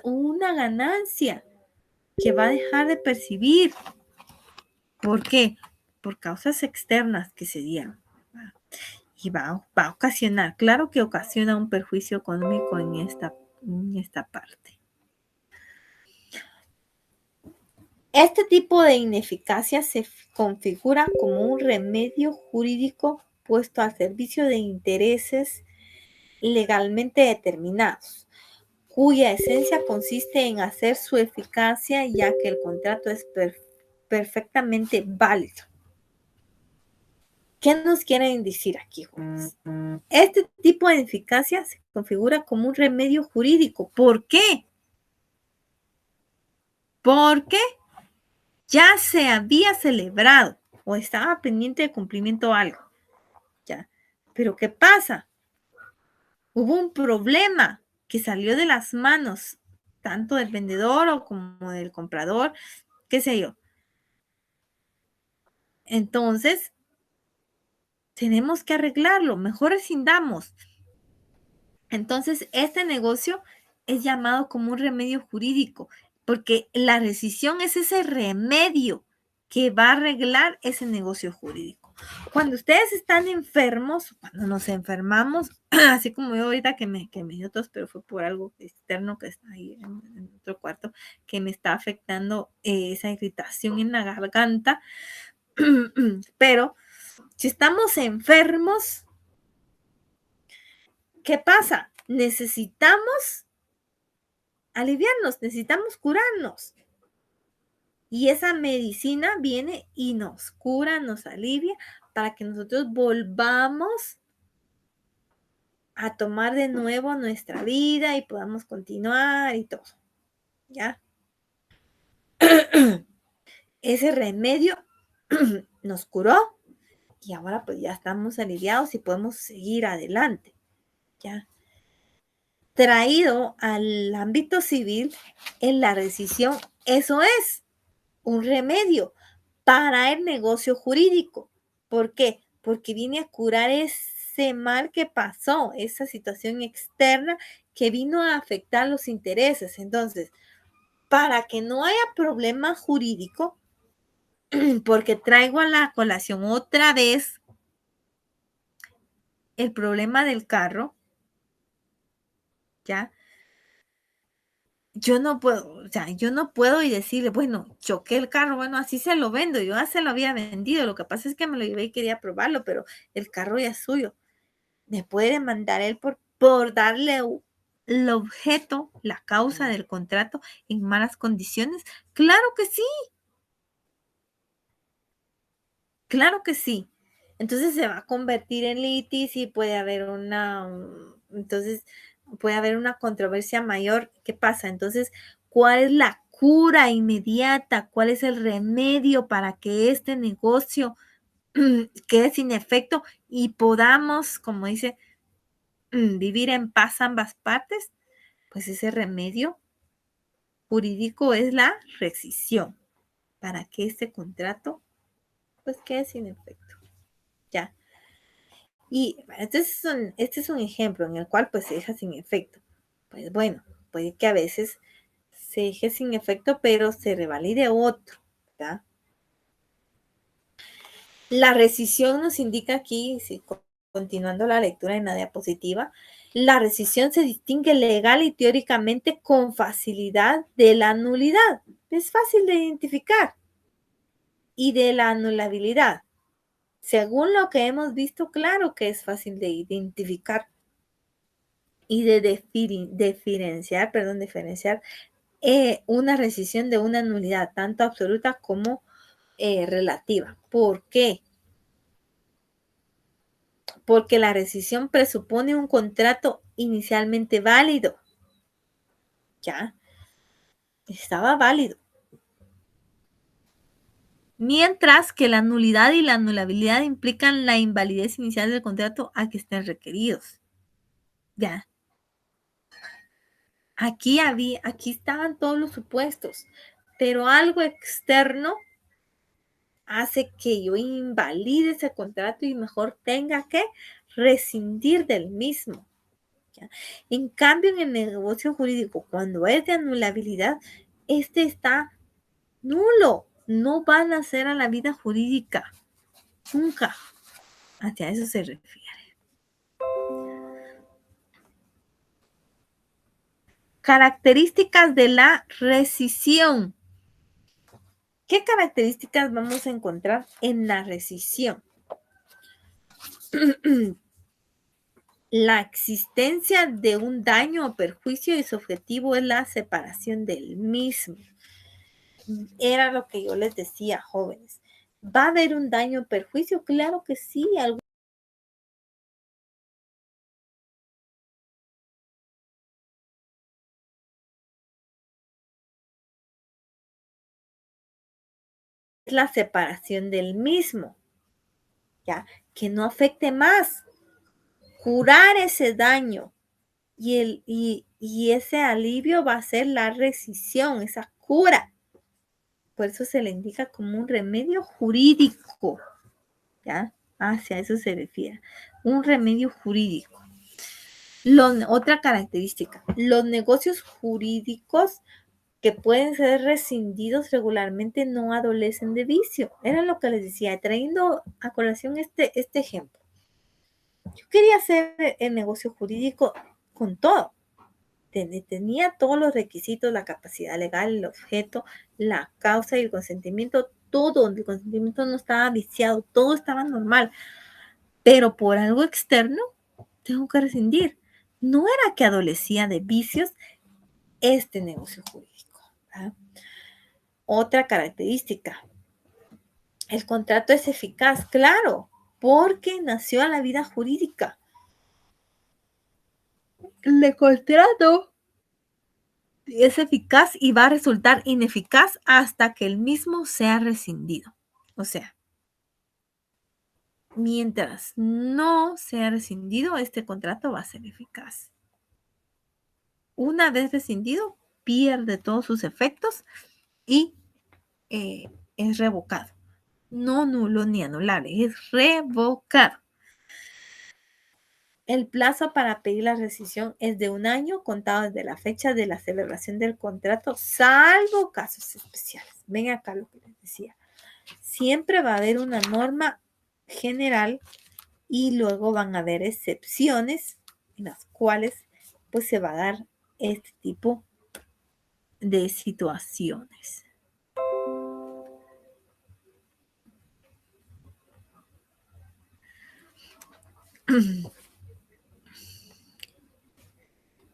una ganancia que va a dejar de percibir. ¿Por qué? Por causas externas que se dieron. Y va a ocasionar, claro que ocasiona un perjuicio económico en esta parte. Este tipo de ineficacia se configura como un remedio jurídico puesto al servicio de intereses legalmente determinados, cuya esencia consiste en hacer su eficacia ya que el contrato es perfectamente válido. ¿Qué nos quieren decir aquí, jóvenes? Este tipo de eficacia se configura como un remedio jurídico. ¿Por qué? Porque ya se había celebrado o estaba pendiente de cumplimiento algo. ¿Ya? Pero ¿qué pasa? Hubo un problema que salió de las manos tanto del vendedor o como del comprador, qué sé yo. Entonces, tenemos que arreglarlo, mejor rescindamos. Entonces, este negocio es llamado como un remedio jurídico, porque la rescisión es ese remedio que va a arreglar ese negocio jurídico. Cuando ustedes están enfermos, cuando nos enfermamos, así como yo ahorita que me dio tos, pero fue por algo externo que está ahí en otro cuarto, que me está afectando esa irritación en la garganta. Pero si estamos enfermos, ¿qué pasa? Necesitamos aliviarnos, necesitamos curarnos. Y esa medicina viene y nos cura, nos alivia para que nosotros volvamos a tomar de nuevo nuestra vida y podamos continuar y todo. ¿Ya? Ese remedio nos curó y ahora pues ya estamos aliviados y podemos seguir adelante, ¿ya? Traído al ámbito civil, en la rescisión, eso es un remedio para el negocio jurídico. ¿Por qué? Porque viene a curar ese mal que pasó, esa situación externa que vino a afectar los intereses. Entonces, para que no haya problema jurídico, porque traigo a la colación otra vez el problema del carro, ¿ya? Yo no puedo, o sea, yo no puedo y decirle, bueno, choqué el carro, bueno, así se lo vendo, yo ya se lo había vendido, lo que pasa es que me lo llevé y quería probarlo, pero el carro ya es suyo. Me puede demandar él por darle el objeto, la causa del contrato en malas condiciones. Claro que sí, claro que sí. Entonces se va a convertir en litis y puede haber entonces puede haber una controversia mayor. ¿Qué pasa? Entonces, ¿cuál es la cura inmediata? ¿Cuál es el remedio para que este negocio quede sin efecto y podamos, como dice, vivir en paz ambas partes? Pues ese remedio jurídico es la rescisión para que este contrato pues quede sin efecto. Ya. Y este es un ejemplo en el cual pues se deja sin efecto. Pues bueno, puede que a veces se deje sin efecto, pero se revalide otro, ¿verdad? La rescisión nos indica aquí, si continuando la lectura en la diapositiva, la rescisión se distingue legal y teóricamente con facilidad de la nulidad. Es fácil de identificar. Y de la anulabilidad. Según lo que hemos visto, claro que es fácil de identificar y de diferenciar una rescisión de una nulidad, tanto absoluta como relativa. ¿Por qué? Porque la rescisión presupone un contrato inicialmente válido. Ya, estaba válido. Mientras que la nulidad y la anulabilidad implican la invalidez inicial del contrato a que estén requeridos. Ya, aquí estaban todos los supuestos, pero algo externo hace que yo invalide ese contrato y mejor tenga que rescindir del mismo. ¿Ya? En cambio, en el negocio jurídico, cuando es de anulabilidad, este está nulo. No van a ser a la vida jurídica. Nunca. Hacia eso se refiere. Características de la rescisión. ¿Qué características vamos a encontrar en la rescisión? La existencia de un daño o perjuicio y su objetivo es la separación del mismo. Era lo que yo les decía, jóvenes. ¿Va a haber un daño o perjuicio? Claro que sí. Es la separación del mismo, ¿ya? Que no afecte más. Curar ese daño y ese alivio va a ser la rescisión, esa cura. Por eso se le indica como un remedio jurídico, ¿ya? Hacia eso se refiere. Un remedio jurídico. Otra característica, los negocios jurídicos que pueden ser rescindidos regularmente no adolecen de vicio. Era lo que les decía, trayendo a colación este ejemplo. Yo quería hacer el negocio jurídico con todo. Tenía todos los requisitos, la capacidad legal, el objeto, la causa y el consentimiento, todo. El consentimiento no estaba viciado, todo estaba normal. Pero por algo externo, tengo que rescindir. No era que adolecía de vicios este negocio jurídico, ¿verdad? Otra característica, el contrato es eficaz, claro, porque nació a la vida jurídica. El contrato es eficaz y va a resultar ineficaz hasta que el mismo sea rescindido. O sea, mientras no sea rescindido, este contrato va a ser eficaz. Una vez rescindido, pierde todos sus efectos y es revocado. No nulo ni anulable, es revocado. El plazo para pedir la rescisión es de 1 año contado desde la fecha de la celebración del contrato, salvo casos especiales. Ven acá lo que les decía. Siempre va a haber una norma general y luego van a haber excepciones en las cuales pues se va a dar este tipo de situaciones.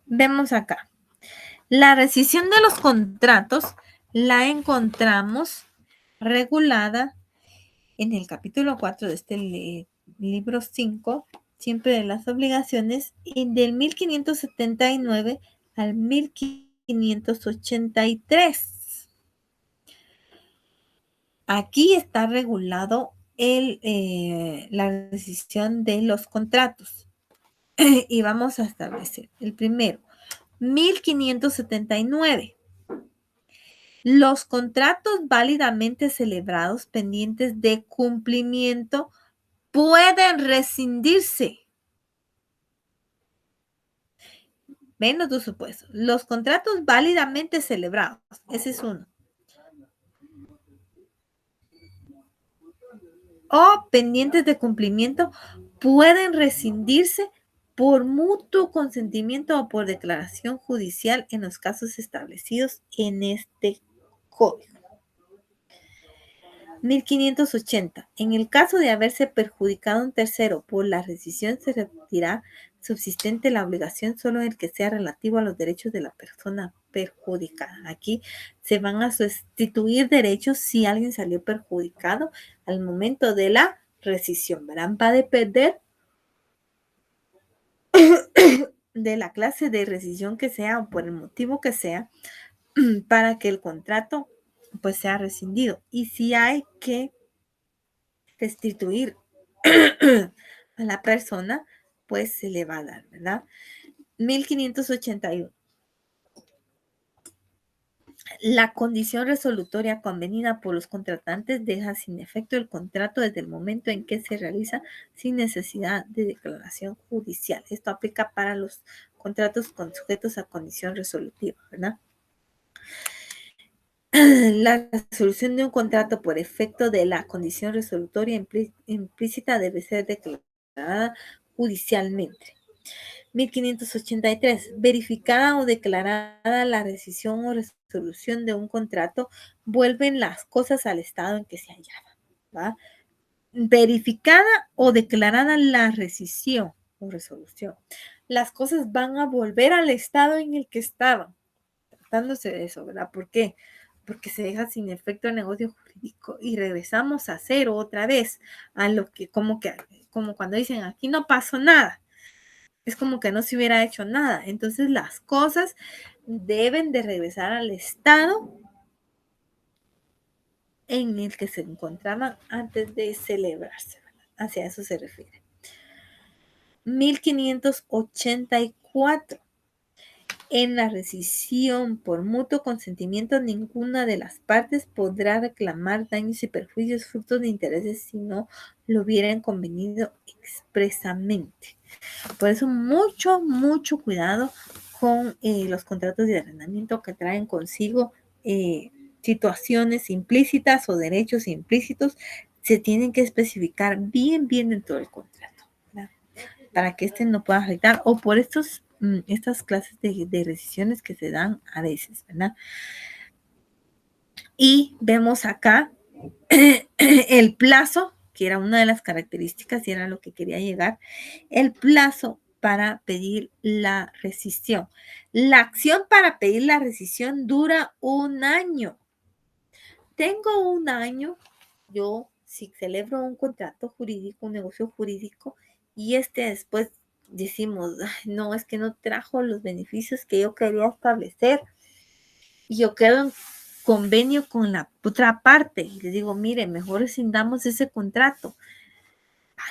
Vemos acá. La rescisión de los contratos la encontramos regulada en el capítulo 4 de este libro 5, siempre de las obligaciones, y del 1579 al 1583. Aquí está regulado la rescisión de los contratos. Y vamos a establecer el primero, 1579. Los contratos válidamente celebrados pendientes de cumplimiento pueden rescindirse. Ven los dos supuestos. Los contratos válidamente celebrados, ese es uno. O pendientes de cumplimiento pueden rescindirse por mutuo consentimiento o por declaración judicial en los casos establecidos en este código. 1580. En el caso de haberse perjudicado a un tercero por la rescisión, se repetirá subsistente la obligación solo en el que sea relativo a los derechos de la persona perjudicada. Aquí se van a sustituir derechos si alguien salió perjudicado al momento de la rescisión. ¿Verdad? Va a depender de la clase de rescisión que sea o por el motivo que sea para que el contrato pues sea rescindido. Y si hay que restituir a la persona, pues se le va a dar, ¿verdad? 1581. La condición resolutoria convenida por los contratantes deja sin efecto el contrato desde el momento en que se realiza sin necesidad de declaración judicial. Esto aplica para los contratos sujetos a condición resolutiva, ¿verdad? La resolución de un contrato por efecto de la condición resolutoria implícita debe ser declarada judicialmente. 1583. Verificada o declarada la rescisión o resolución de un contrato, vuelven las cosas al estado en que se hallaban. ¿Va? Verificada o declarada la rescisión o resolución, las cosas van a volver al estado en el que estaban, tratándose de eso, ¿verdad? ¿Por qué? Porque se deja sin efecto el negocio jurídico y regresamos a cero otra vez, a lo que, como cuando dicen, aquí no pasó nada. Es como que no se hubiera hecho nada. Entonces las cosas deben de regresar al estado en el que se encontraban antes de celebrarse. ¿Verdad? Hacia eso se refiere. 1584. En la rescisión por mutuo consentimiento, ninguna de las partes podrá reclamar daños y perjuicios frutos de intereses si no lo hubieran convenido expresamente. Por eso mucho cuidado con los contratos de arrendamiento que traen consigo situaciones implícitas o derechos implícitos. Se tienen que especificar bien dentro del contrato, ¿verdad? Para que este no pueda afectar o por estas clases de rescisiones que se dan a veces, ¿verdad? Y vemos acá el plazo, que era una de las características y era lo que quería llegar, el plazo para pedir la rescisión. La acción para pedir la rescisión dura 1 año. Tengo 1 año, yo si celebro un contrato jurídico, un negocio jurídico, y después decimos, no, es que no trajo los beneficios que yo quería establecer, y yo quedo en convenio con la otra parte y le digo, mire, mejor rescindamos ese contrato.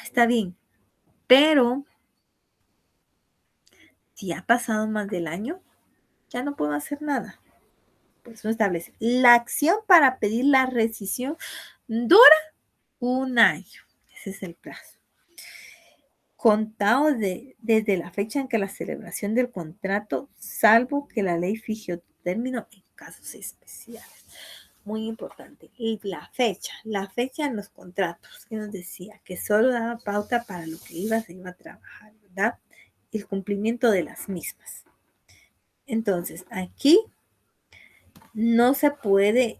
Está bien, pero si ha pasado más del año, ya no puedo hacer nada. Por eso establece, la acción para pedir la rescisión dura 1 año. Ese es el plazo. Contado desde la fecha en que la celebración del contrato, salvo que la ley fije otro término en casos especiales. Muy importante. Y la fecha en los contratos, que nos decía que solo daba pauta para lo que se iba a trabajar, ¿verdad? El cumplimiento de las mismas. Entonces, aquí no se puede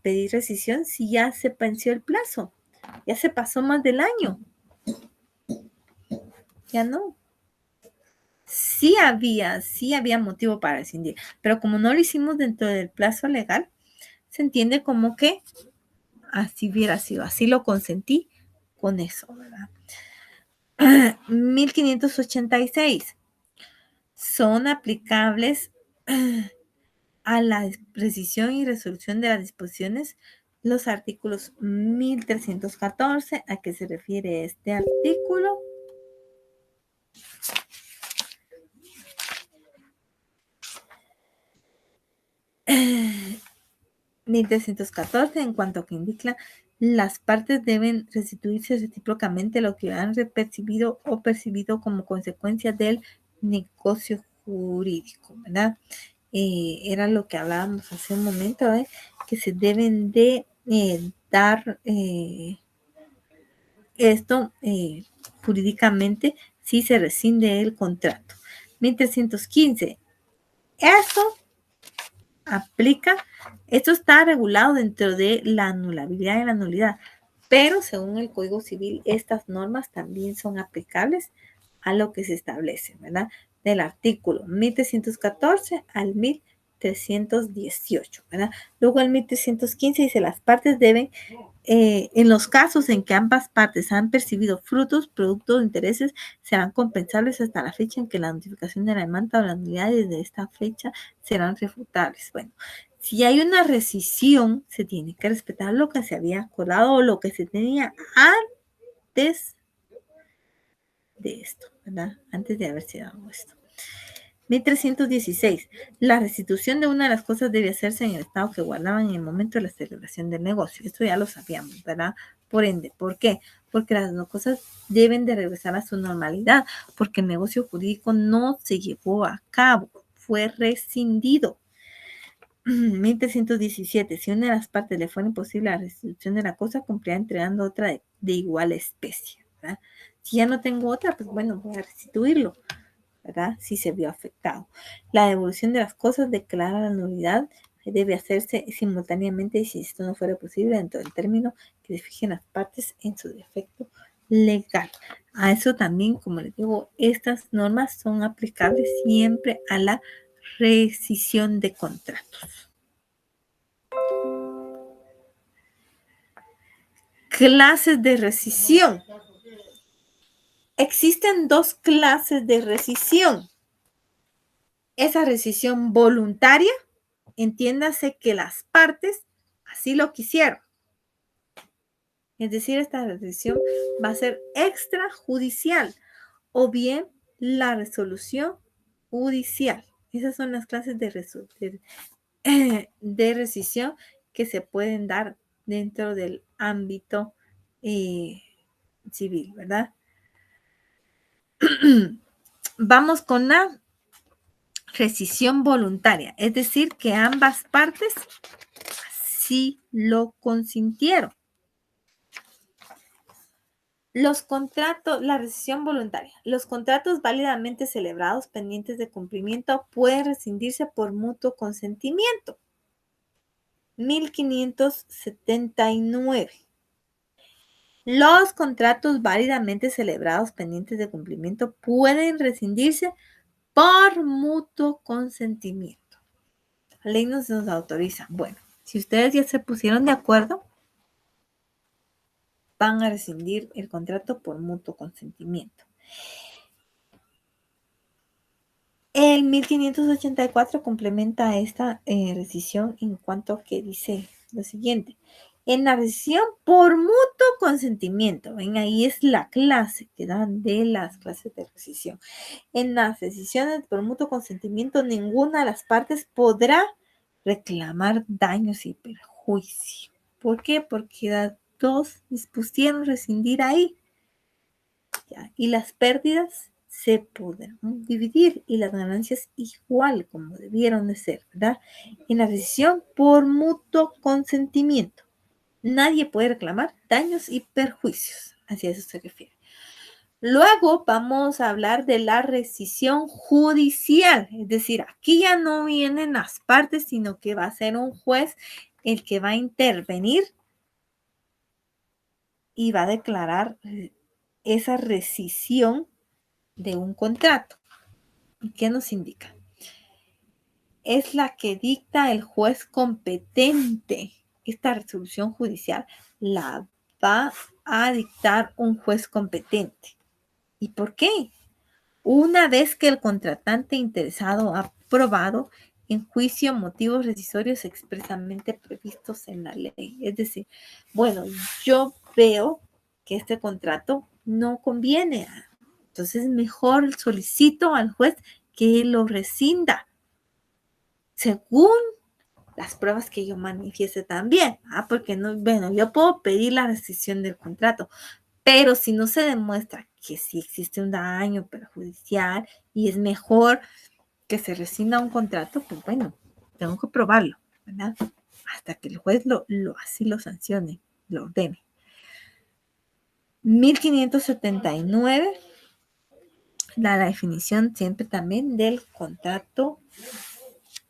pedir rescisión si ya se venció el plazo, ya se pasó más del año. Ya no. Sí había motivo para rescindir, pero como no lo hicimos dentro del plazo legal, se entiende como que así hubiera sido, así lo consentí con eso, ¿verdad? 1586 son aplicables a la precisión y resolución de las disposiciones los artículos 1314. ¿A qué se refiere este artículo? 1314, en cuanto a que indica, las partes deben restituirse recíprocamente lo que han percibido o percibido como consecuencia del negocio jurídico, ¿verdad? Era lo que hablábamos hace un momento, que se deben de dar esto jurídicamente si se rescinde el contrato. 1315. Esto aplica, esto está regulado dentro de la anulabilidad y la nulidad, pero según el Código Civil, estas normas también son aplicables a lo que se establece, ¿verdad? Del artículo 1314 al 1318, ¿verdad? Luego el 1315 dice, las partes deben, en los casos en que ambas partes han percibido frutos, productos o intereses, serán compensables hasta la fecha en que la notificación de la demanda o la nulidad desde esta fecha serán refutables. Bueno, si hay una rescisión, se tiene que respetar lo que se había acordado o lo que se tenía antes de esto, ¿verdad? Antes de haberse dado esto. 1316. La restitución de una de las cosas debe hacerse en el estado que guardaban en el momento de la celebración del negocio. Esto ya lo sabíamos, ¿verdad? Por ende, ¿por qué? Porque las cosas deben de regresar a su normalidad, porque el negocio jurídico no se llevó a cabo, fue rescindido. 1317. Si una de las partes le fuera imposible la restitución de la cosa, cumplirá entregando otra de igual especie, ¿verdad? Si ya no tengo otra, pues bueno, voy a restituirlo, ¿verdad? Si se vio afectado. La devolución de las cosas declara la nulidad debe hacerse simultáneamente y si esto no fuera posible dentro del término que se fijen las partes en su defecto legal. A eso también, como les digo, estas normas son aplicables siempre a la rescisión de contratos. Clases de rescisión. Existen 2 clases de rescisión. Esa rescisión voluntaria, entiéndase que las partes así lo quisieron. Es decir, esta rescisión va a ser extrajudicial o bien la resolución judicial. Esas son las clases de rescisión que se pueden dar dentro del ámbito civil, ¿verdad? Vamos con la rescisión voluntaria, es decir, que ambas partes sí lo consintieron. Los contratos, la rescisión voluntaria. Los contratos válidamente celebrados pendientes de cumplimiento pueden rescindirse por mutuo consentimiento. 1579. Los contratos válidamente celebrados pendientes de cumplimiento pueden rescindirse por mutuo consentimiento. La ley nos autoriza. Bueno, si ustedes ya se pusieron de acuerdo, van a rescindir el contrato por mutuo consentimiento. El 1584 complementa esta rescisión en cuanto a que dice lo siguiente. En la rescisión por mutuo consentimiento, ven, ahí es la clase que dan de las clases de rescisión. En las rescisiones por mutuo consentimiento, ninguna de las partes podrá reclamar daños y perjuicios. ¿Por qué? Porque las dos dispusieron rescindir ahí. ¿Ya? Y las pérdidas se podrán dividir y las ganancias igual como debieron de ser, ¿verdad? En la decisión por mutuo consentimiento. Nadie puede reclamar daños y perjuicios. Así a eso se refiere. Luego vamos a hablar de la rescisión judicial, es decir, aquí ya no vienen las partes, sino que va a ser un juez el que va a intervenir y va a declarar esa rescisión de un contrato. ¿Y qué nos indica? Es la que dicta el juez competente. Esta resolución judicial la va a dictar un juez competente. ¿Y por qué? Una vez que el contratante interesado ha probado en juicio motivos rescisorios expresamente previstos en la ley. Es decir, bueno, yo veo que este contrato no conviene. Entonces, mejor solicito al juez que lo rescinda según las pruebas que yo manifieste también. Porque no, bueno, yo puedo pedir la rescisión del contrato, pero si no se demuestra que sí existe un daño perjudicial y es mejor que se rescinda un contrato, pues bueno, tengo que probarlo, ¿verdad? Hasta que el juez así lo sancione, lo ordene. 1579, la definición siempre también del contrato,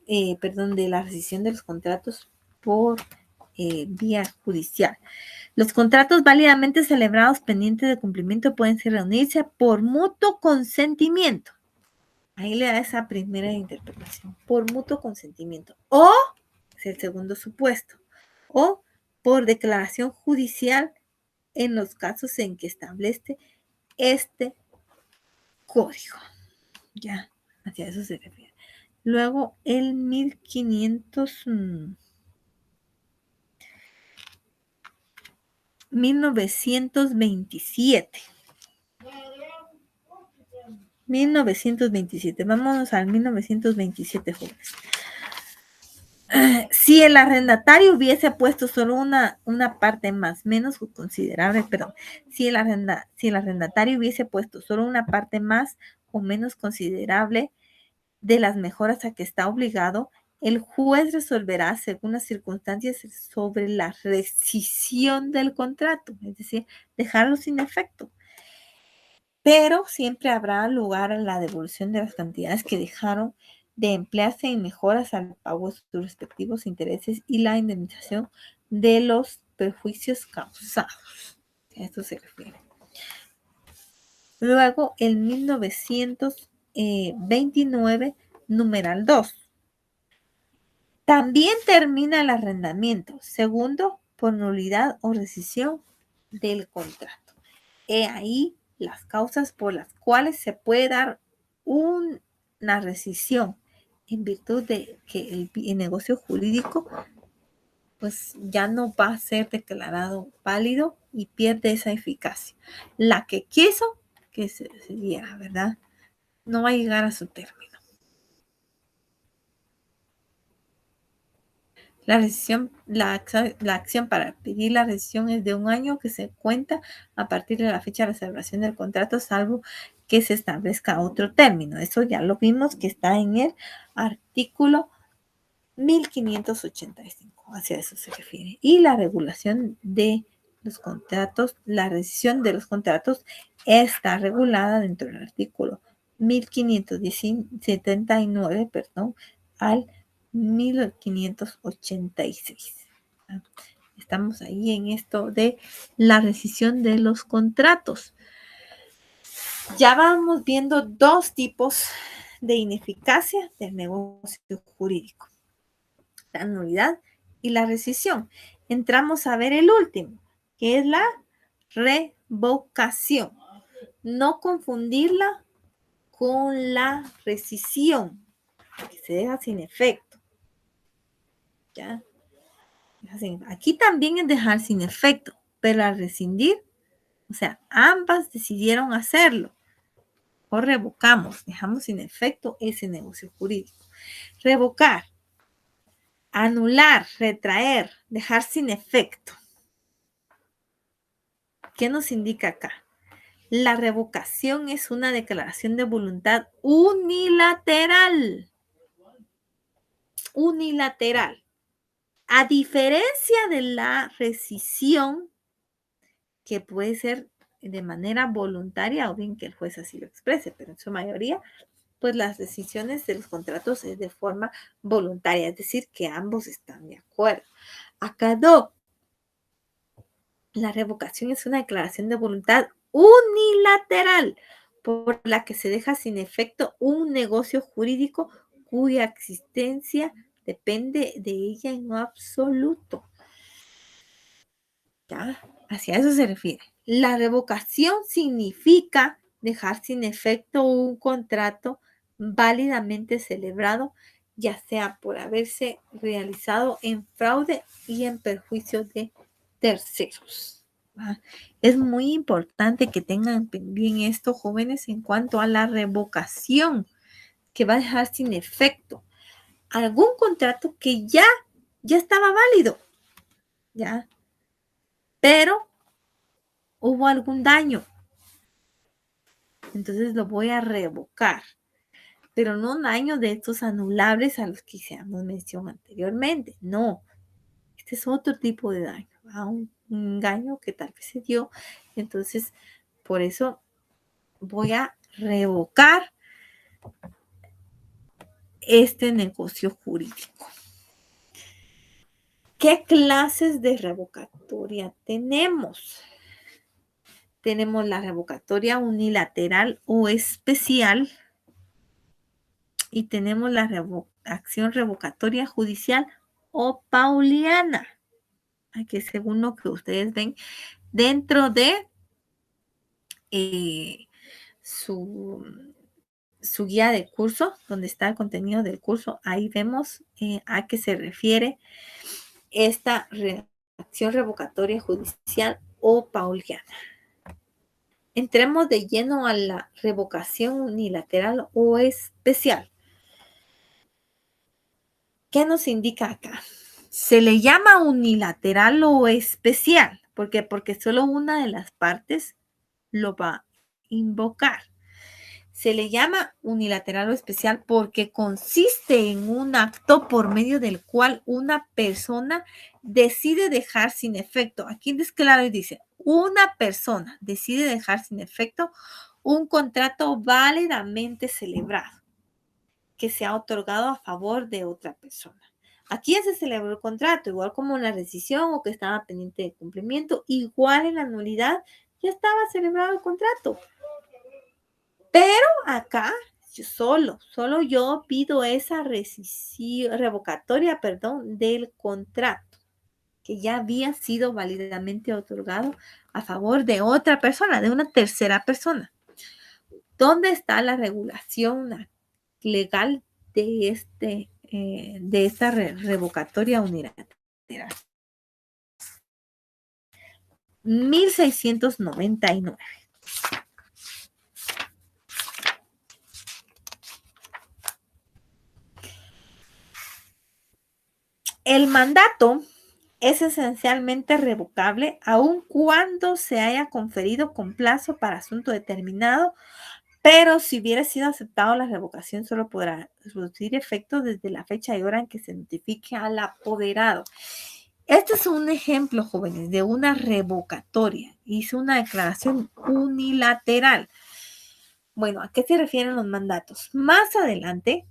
de la rescisión de los contratos por vía judicial. Los contratos válidamente celebrados pendientes de cumplimiento pueden reunirse por mutuo consentimiento. Ahí le da esa primera interpretación, por mutuo consentimiento. O, es el segundo supuesto, o por declaración judicial en los casos en que establece este código. Ya, hacia eso se refiere. Luego, el 1927. 1927. Vámonos al 1927, jóvenes. Si el arrendatario hubiese puesto solo una parte más menos considerable, perdón, si el arrendatario hubiese puesto solo una parte más o menos considerable de las mejoras a que está obligado, el juez resolverá según las circunstancias sobre la rescisión del contrato, es decir, dejarlo sin efecto. Pero siempre habrá lugar a la devolución de las cantidades que dejaron de emplearse en mejoras al pago de sus respectivos intereses y la indemnización de los perjuicios causados. A esto se refiere. Luego, el 1929, numeral 2. También termina el arrendamiento. Segundo, por nulidad o rescisión del contrato. He ahí las causas por las cuales se puede dar una rescisión en virtud de que el negocio jurídico pues ya no va a ser declarado válido y pierde esa eficacia. La que quiso que se diera, ¿verdad? No va a llegar a su término. La acción para pedir la rescisión es de 1 año que se cuenta a partir de la fecha de la celebración del contrato, salvo que se establezca otro término. Eso ya lo vimos que está en el artículo 1585. Hacia eso se refiere. Y la regulación de los contratos, la rescisión de los contratos está regulada dentro del artículo 1579, perdón, al 1586. Estamos ahí en esto de la rescisión de los contratos. Ya vamos viendo 2 tipos de ineficacia del negocio jurídico: la nulidad y la rescisión. Entramos a ver el último, que es la revocación. No confundirla con la rescisión, que se deja sin efecto. ¿Ya? Aquí también es dejar sin efecto, pero al rescindir, o sea, ambas decidieron hacerlo. O revocamos, dejamos sin efecto ese negocio jurídico. Revocar, anular, retraer, dejar sin efecto. ¿Qué nos indica acá? La revocación es una declaración de voluntad unilateral. Unilateral. A diferencia de la rescisión, que puede ser de manera voluntaria o bien que el juez así lo exprese, pero en su mayoría, pues las decisiones de los contratos es de forma voluntaria, es decir, que ambos están de acuerdo. Acá no. La revocación es una declaración de voluntad unilateral por la que se deja sin efecto un negocio jurídico cuya existencia depende de ella en lo absoluto. ¿Ya? Hacia eso se refiere. La revocación significa dejar sin efecto un contrato válidamente celebrado, ya sea por haberse realizado en fraude y en perjuicio de terceros. Es muy importante que tengan bien esto, jóvenes, en cuanto a la revocación, que va a dejar sin efecto algún contrato que ya estaba válido, ¿ya? Pero hubo algún daño, entonces lo voy a revocar, pero no daño de estos anulables a los que hicimos mención anteriormente, no, este es otro tipo de daño, un daño que tal vez se dio, entonces por eso voy a revocar este negocio jurídico. ¿Qué clases de revocatoria tenemos? Tenemos la revocatoria unilateral o especial y tenemos la acción revocatoria judicial o pauliana, que según lo que ustedes ven dentro de su guía de curso, donde está el contenido del curso, ahí vemos a qué se refiere esta acción revocatoria judicial o pauliana. Entremos de lleno a la revocación unilateral o especial. ¿Qué nos indica acá? Se le llama unilateral o especial. ¿Por qué? Porque solo una de las partes lo va a invocar. Se le llama unilateral o especial porque consiste en un acto por medio del cual una persona decide dejar sin efecto. Aquí desclaro y dice, una persona decide dejar sin efecto un contrato válidamente celebrado que se ha otorgado a favor de otra persona. Aquí ya se celebró el contrato, igual como en la rescisión o que estaba pendiente de cumplimiento, igual en la nulidad ya estaba celebrado el contrato. Pero acá solo yo pido esa revocatoria, del contrato que ya había sido válidamente otorgado a favor de otra persona, de una tercera persona. ¿Dónde está la regulación legal de esta revocatoria unilateral? 1699. El mandato es esencialmente revocable aun cuando se haya conferido con plazo para asunto determinado, pero si hubiera sido aceptado la revocación solo podrá producir efecto desde la fecha y hora en que se notifique al apoderado. Este es un ejemplo, jóvenes, de una revocatoria. Hizo una declaración unilateral. Bueno, ¿a qué se refieren los mandatos? Más adelante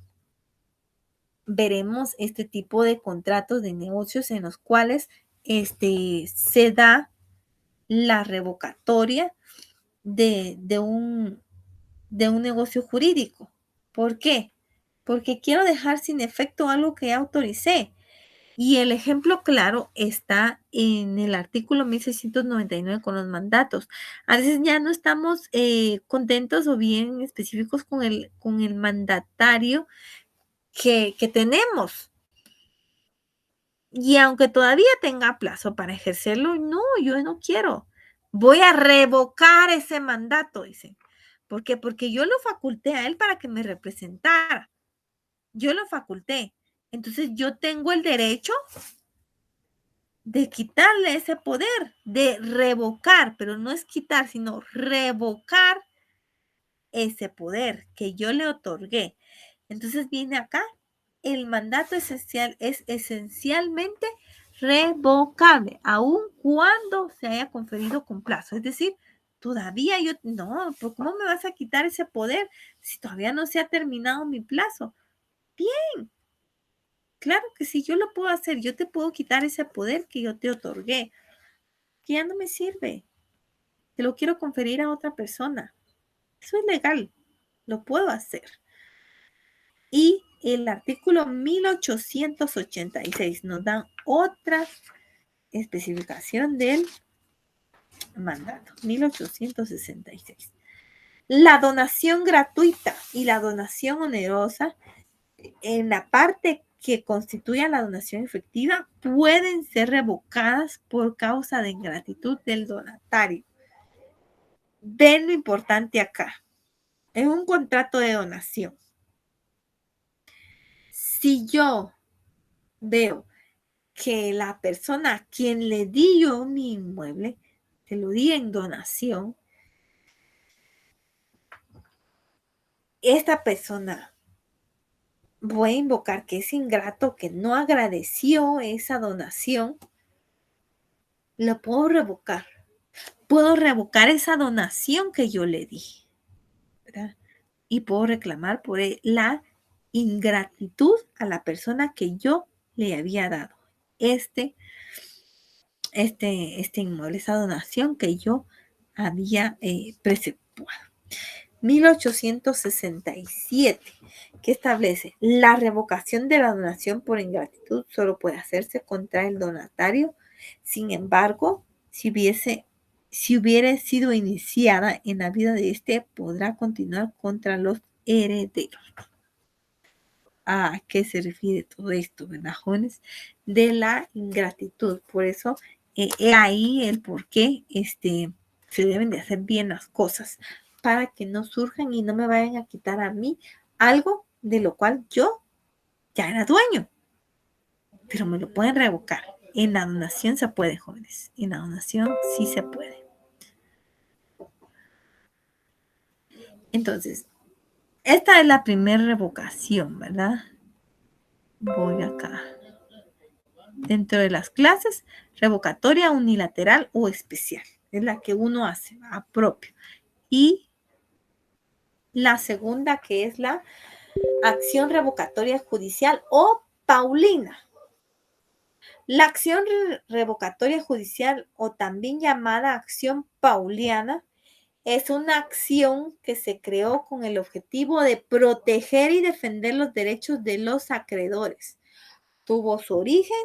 veremos este tipo de contratos de negocios en los cuales se da la revocatoria de un negocio jurídico. ¿Por qué? Porque quiero dejar sin efecto algo que ya autoricé. Y el ejemplo claro está en el artículo 1699 con los mandatos. A veces ya no estamos contentos o bien específicos con el mandatario que tenemos. Y aunque todavía tenga plazo para ejercerlo, no, yo no quiero. Voy a revocar ese mandato, dice. ¿Por qué? Porque yo lo faculté a él para que me representara. Yo lo faculté. Entonces yo tengo el derecho de quitarle ese poder, de revocar, pero no es quitar, sino revocar ese poder que yo le otorgué. Entonces viene acá, el mandato esencial es esencialmente revocable, aun cuando se haya conferido con plazo. Es decir, todavía yo, no, pues ¿cómo me vas a quitar ese poder si todavía no se ha terminado mi plazo? Bien, claro que sí, yo lo puedo hacer, yo te puedo quitar ese poder que yo te otorgué, que ya no me sirve, te lo quiero conferir a otra persona. Eso es legal, lo puedo hacer. Y el artículo 1886 nos da otra especificación del mandato, 1866. La donación gratuita y la donación onerosa, en la parte que constituye la donación efectiva, pueden ser revocadas por causa de ingratitud del donatario. Ven lo importante acá. En un contrato de donación, si yo veo que la persona a quien le di yo mi inmueble, se lo di en donación, esta persona voy a invocar que es ingrato, que no agradeció esa donación, lo puedo revocar. Puedo revocar esa donación que yo le di, ¿verdad? Y puedo reclamar por la ingratitud a la persona que yo le había dado este inmueble, esa donación que yo había preceptuado. 1867, que establece la revocación de la donación por ingratitud solo puede hacerse contra el donatario. Sin embargo, si hubiera sido iniciada en la vida de este, podrá continuar contra los herederos. ¿A qué se refiere todo esto, verdad, jóvenes? De la ingratitud. Por eso, ahí el por qué se deben de hacer bien las cosas para que no surjan y no me vayan a quitar a mí algo de lo cual yo ya era dueño. Pero me lo pueden revocar. En la donación se puede, jóvenes. En la donación sí se puede. Entonces, esta es la primera revocación, ¿verdad? Voy acá. Dentro de las clases, revocatoria unilateral o especial. Es la que uno hace a propio. Y la segunda, que es la acción revocatoria judicial o paulina. La acción revocatoria judicial o también llamada acción pauliana es una acción que se creó con el objetivo de proteger y defender los derechos de los acreedores. Tuvo su origen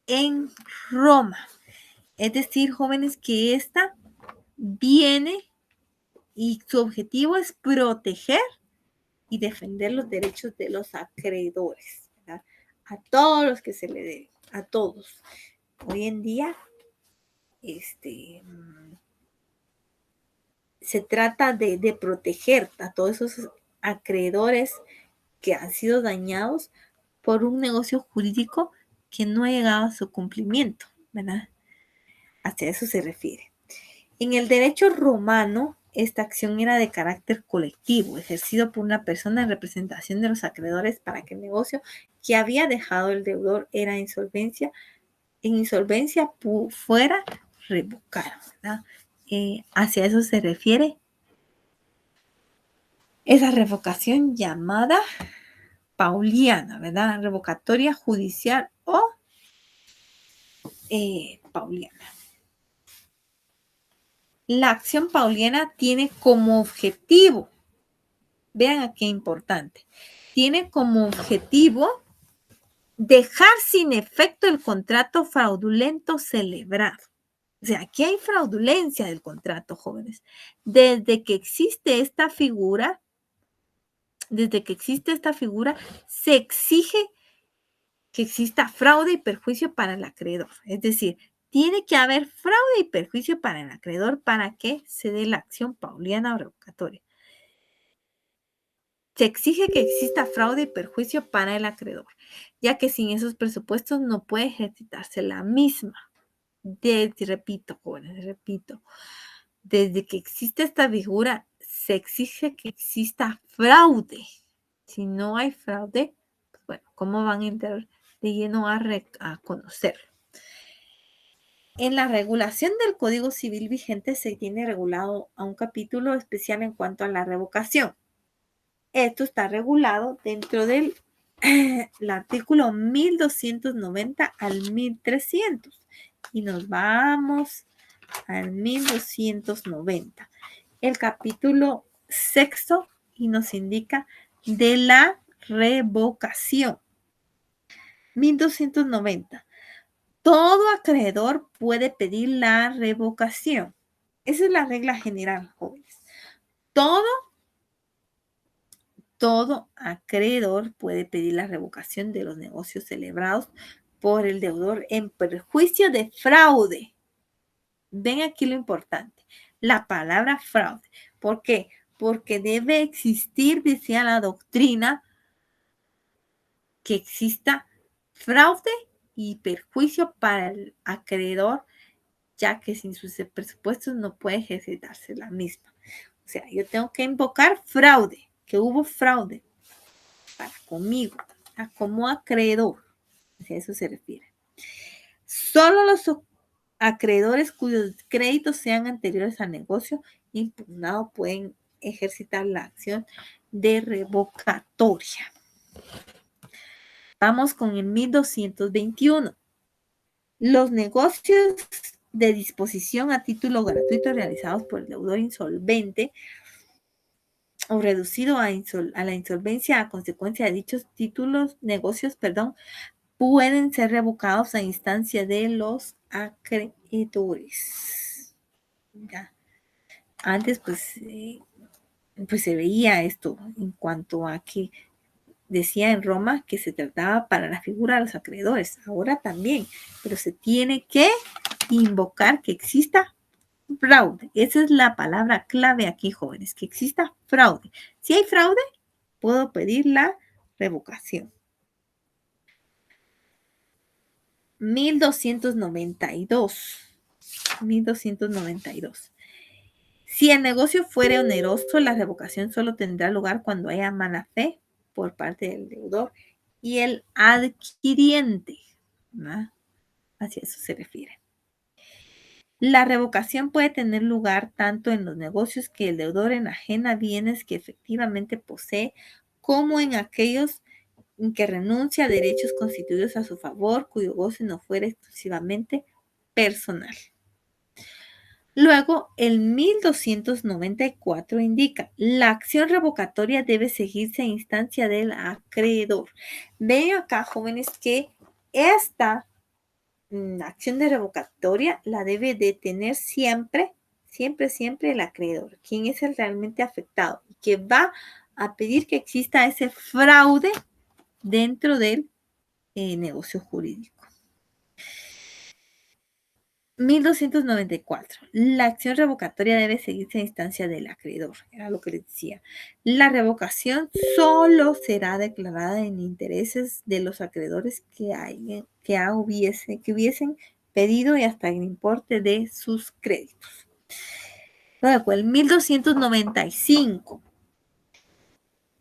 en Roma. Es decir, jóvenes, que esta viene y su objetivo es proteger y defender los derechos de los acreedores, ¿verdad? A todos los que se le deben, a todos. Hoy en día, se trata de proteger a todos esos acreedores que han sido dañados por un negocio jurídico que no ha llegado a su cumplimiento, ¿verdad? Hacia eso se refiere. En el derecho romano, esta acción era de carácter colectivo, ejercido por una persona en representación de los acreedores para que el negocio que había dejado el deudor en insolvencia fuera revocado, ¿verdad? Hacia eso se refiere esa revocación llamada pauliana, ¿verdad? Revocatoria judicial o pauliana. La acción pauliana tiene como objetivo, vean aquí importante, tiene como objetivo dejar sin efecto el contrato fraudulento celebrado. O sea, aquí hay fraudulencia del contrato, jóvenes. Desde que existe esta figura, se exige que exista fraude y perjuicio para el acreedor. Es decir, tiene que haber fraude y perjuicio para el acreedor para que se dé la acción pauliana o revocatoria. Se exige que exista fraude y perjuicio para el acreedor, ya que sin esos presupuestos no puede ejercitarse la misma. Repito, jóvenes, repito, desde que existe esta figura, se exige que exista fraude. Si no hay fraude, pues bueno, ¿cómo van a entrar de lleno a conocerlo? En la regulación del Código Civil vigente se tiene regulado a un capítulo especial en cuanto a la revocación. Esto está regulado dentro del el artículo 1290 al 1300. Y nos vamos al 1290. El capítulo sexto y nos indica de la revocación. 1290. Todo acreedor puede pedir la revocación. Esa es la regla general, jóvenes. Todo acreedor puede pedir la revocación de los negocios celebrados por el deudor en perjuicio de fraude. Ven aquí lo importante, la palabra fraude. ¿Por qué? Porque debe existir, decía la doctrina, que exista fraude y perjuicio para el acreedor, ya que sin sus presupuestos no puede ejercitarse la misma. O sea, yo tengo que invocar fraude, que hubo fraude para conmigo, como acreedor. A eso se refiere. Solo los acreedores cuyos créditos sean anteriores al negocio impugnado pueden ejercitar la acción de revocatoria. Vamos con el 1221. Los negocios de disposición a título gratuito realizados por el deudor insolvente o reducido a la insolvencia a consecuencia de dichos negocios, pueden ser revocados a instancia de los acreedores. Ya. Antes, pues se veía esto en cuanto a que decía en Roma que se trataba para la figura de los acreedores. Ahora también, pero se tiene que invocar que exista fraude. Esa es la palabra clave aquí, jóvenes, que exista fraude. Si hay fraude, puedo pedir la revocación. 1292. Si el negocio fuere oneroso, la revocación solo tendrá lugar cuando haya mala fe por parte del deudor y el adquiriente, ¿no? Hacia eso se refiere. La revocación puede tener lugar tanto en los negocios que el deudor enajena bienes que efectivamente posee, como en aquellos en que renuncia a derechos constituidos a su favor, cuyo goce no fuera exclusivamente personal. Luego, el 1294 indica, la acción revocatoria debe seguirse a instancia del acreedor. Ven acá, jóvenes, que esta acción de revocatoria la debe de tener siempre el acreedor, quien es el realmente afectado, y que va a pedir que exista ese fraude dentro del negocio jurídico. 1294. La acción revocatoria debe seguirse a instancia del acreedor. Era lo que les decía. La revocación solo será declarada en intereses de los acreedores que hubiesen pedido y hasta el importe de sus créditos. Luego, el 1295.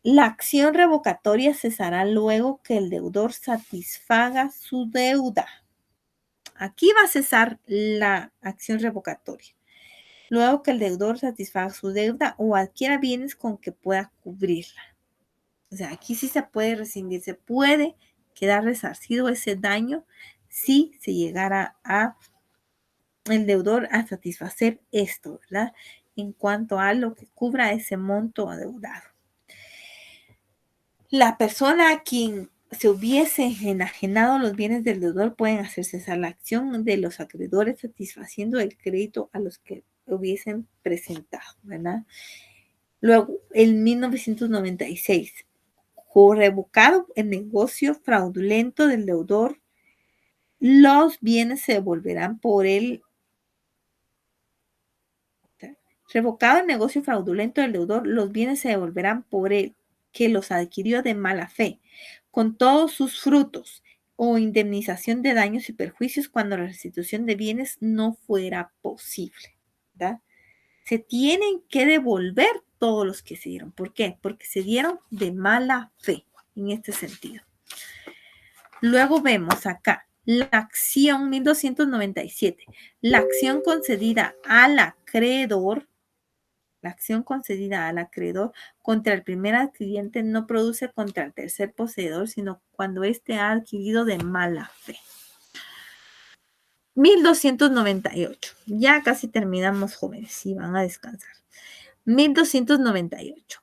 La acción revocatoria cesará luego que el deudor satisfaga su deuda. Aquí va a cesar la acción revocatoria. Luego que el deudor satisfaga su deuda o adquiera bienes con que pueda cubrirla. O sea, aquí sí se puede rescindir, se puede quedar resarcido ese daño si se llegara el deudor a satisfacer esto, ¿verdad? En cuanto a lo que cubra ese monto adeudado. La persona a quien se hubiese enajenado los bienes del deudor, pueden hacer cesar la acción de los acreedores satisfaciendo el crédito a los que hubiesen presentado, ¿verdad? Luego, en 1996, fue revocado el negocio fraudulento del deudor. Los bienes se devolverán por él. Revocado el negocio fraudulento del deudor, los bienes se devolverán por él, que los adquirió de mala fe, con todos sus frutos, o indemnización de daños y perjuicios cuando la restitución de bienes no fuera posible, ¿verdad? Se tienen que devolver todos los que se dieron. ¿Por qué? Porque se dieron de mala fe en este sentido. Luego vemos acá la acción 1297, la acción concedida al acreedor. La acción concedida al acreedor contra el primer adquiriente no produce contra el tercer poseedor, sino cuando éste ha adquirido de mala fe. 1298. Ya casi terminamos, jóvenes, y van a descansar. 1298.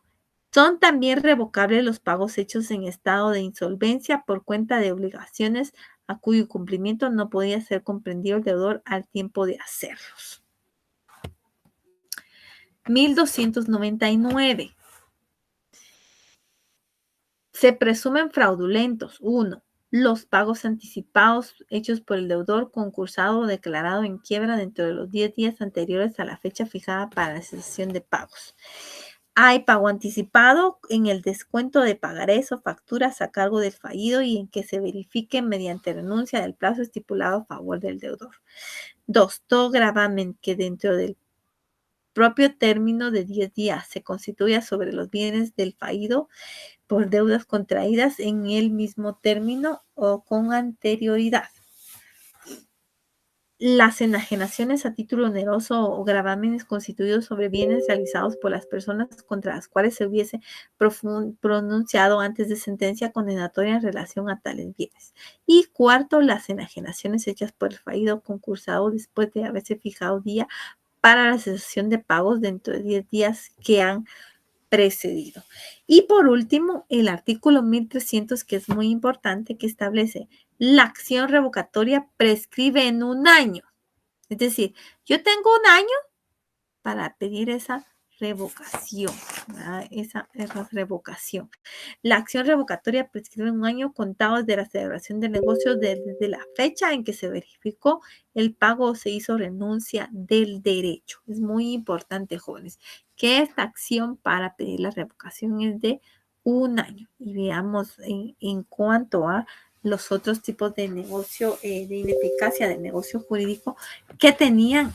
Son también revocables los pagos hechos en estado de insolvencia por cuenta de obligaciones a cuyo cumplimiento no podía ser comprendido el deudor al tiempo de hacerlos. 1299. Se presumen fraudulentos. 1. Los pagos anticipados hechos por el deudor concursado o declarado en quiebra dentro de los 10 días anteriores a la fecha fijada para la cesación de pagos. Hay pago anticipado en el descuento de pagarés o facturas a cargo del fallido y en que se verifique mediante renuncia del plazo estipulado a favor del deudor. 2. Todo gravamen que dentro del propio término de 10 días se constituya sobre los bienes del fallido por deudas contraídas en el mismo término o con anterioridad. Las enajenaciones a título oneroso o gravámenes constituidos sobre bienes realizados por las personas contra las cuales se hubiese pronunciado antes de sentencia condenatoria en relación a tales bienes. Y 4, las enajenaciones hechas por el fallido concursado después de haberse fijado día para la cesación de pagos dentro de 10 días que han precedido. Y por último, el artículo 1300, que es muy importante, que establece la acción revocatoria prescribe en 1 año. Es decir, yo tengo 1 año para pedir esa revocación, ¿verdad? Esa revocación. La acción revocatoria prescribe 1 año contado desde la celebración del negocio, desde la fecha en que se verificó el pago o se hizo renuncia del derecho. Es muy importante, jóvenes, que esta acción para pedir la revocación es de 1 año. Y veamos en cuanto a los otros tipos de negocio, de ineficacia del negocio jurídico que tenían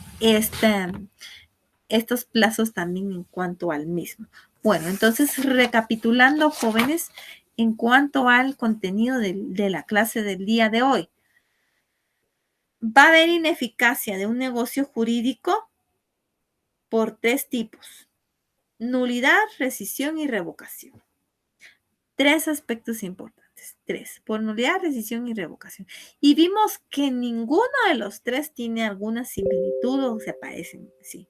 estos plazos también en cuanto al mismo. Bueno, entonces recapitulando, jóvenes, en cuanto al contenido de la clase del día de hoy, va a haber ineficacia de un negocio jurídico por 3 tipos: nulidad, rescisión y revocación. 3 aspectos importantes. 3, por nulidad, rescisión y revocación. Y vimos que ninguno de los 3 tiene alguna similitud o se parecen, sí.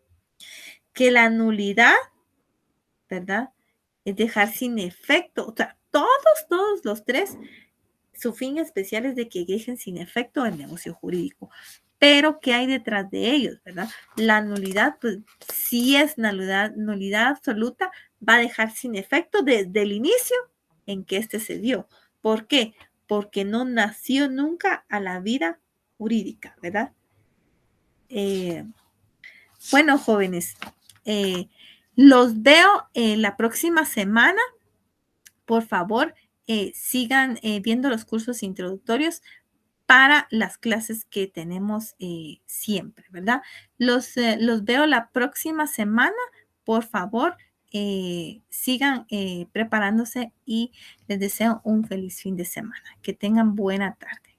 Que la nulidad, ¿verdad?, es dejar sin efecto, o sea, todos los 3, su fin especial es de que dejen sin efecto el negocio jurídico. Pero, ¿qué hay detrás de ellos, verdad? La nulidad, pues, si es nulidad absoluta, va a dejar sin efecto desde el inicio en que éste se dio. ¿Por qué? Porque no nació nunca a la vida jurídica, ¿verdad? Bueno, jóvenes, los veo la próxima semana. Por favor, sigan viendo los cursos introductorios para las clases que tenemos siempre, ¿verdad? Los veo la próxima semana. Por favor, sigan preparándose y les deseo un feliz fin de semana. Que tengan buena tarde.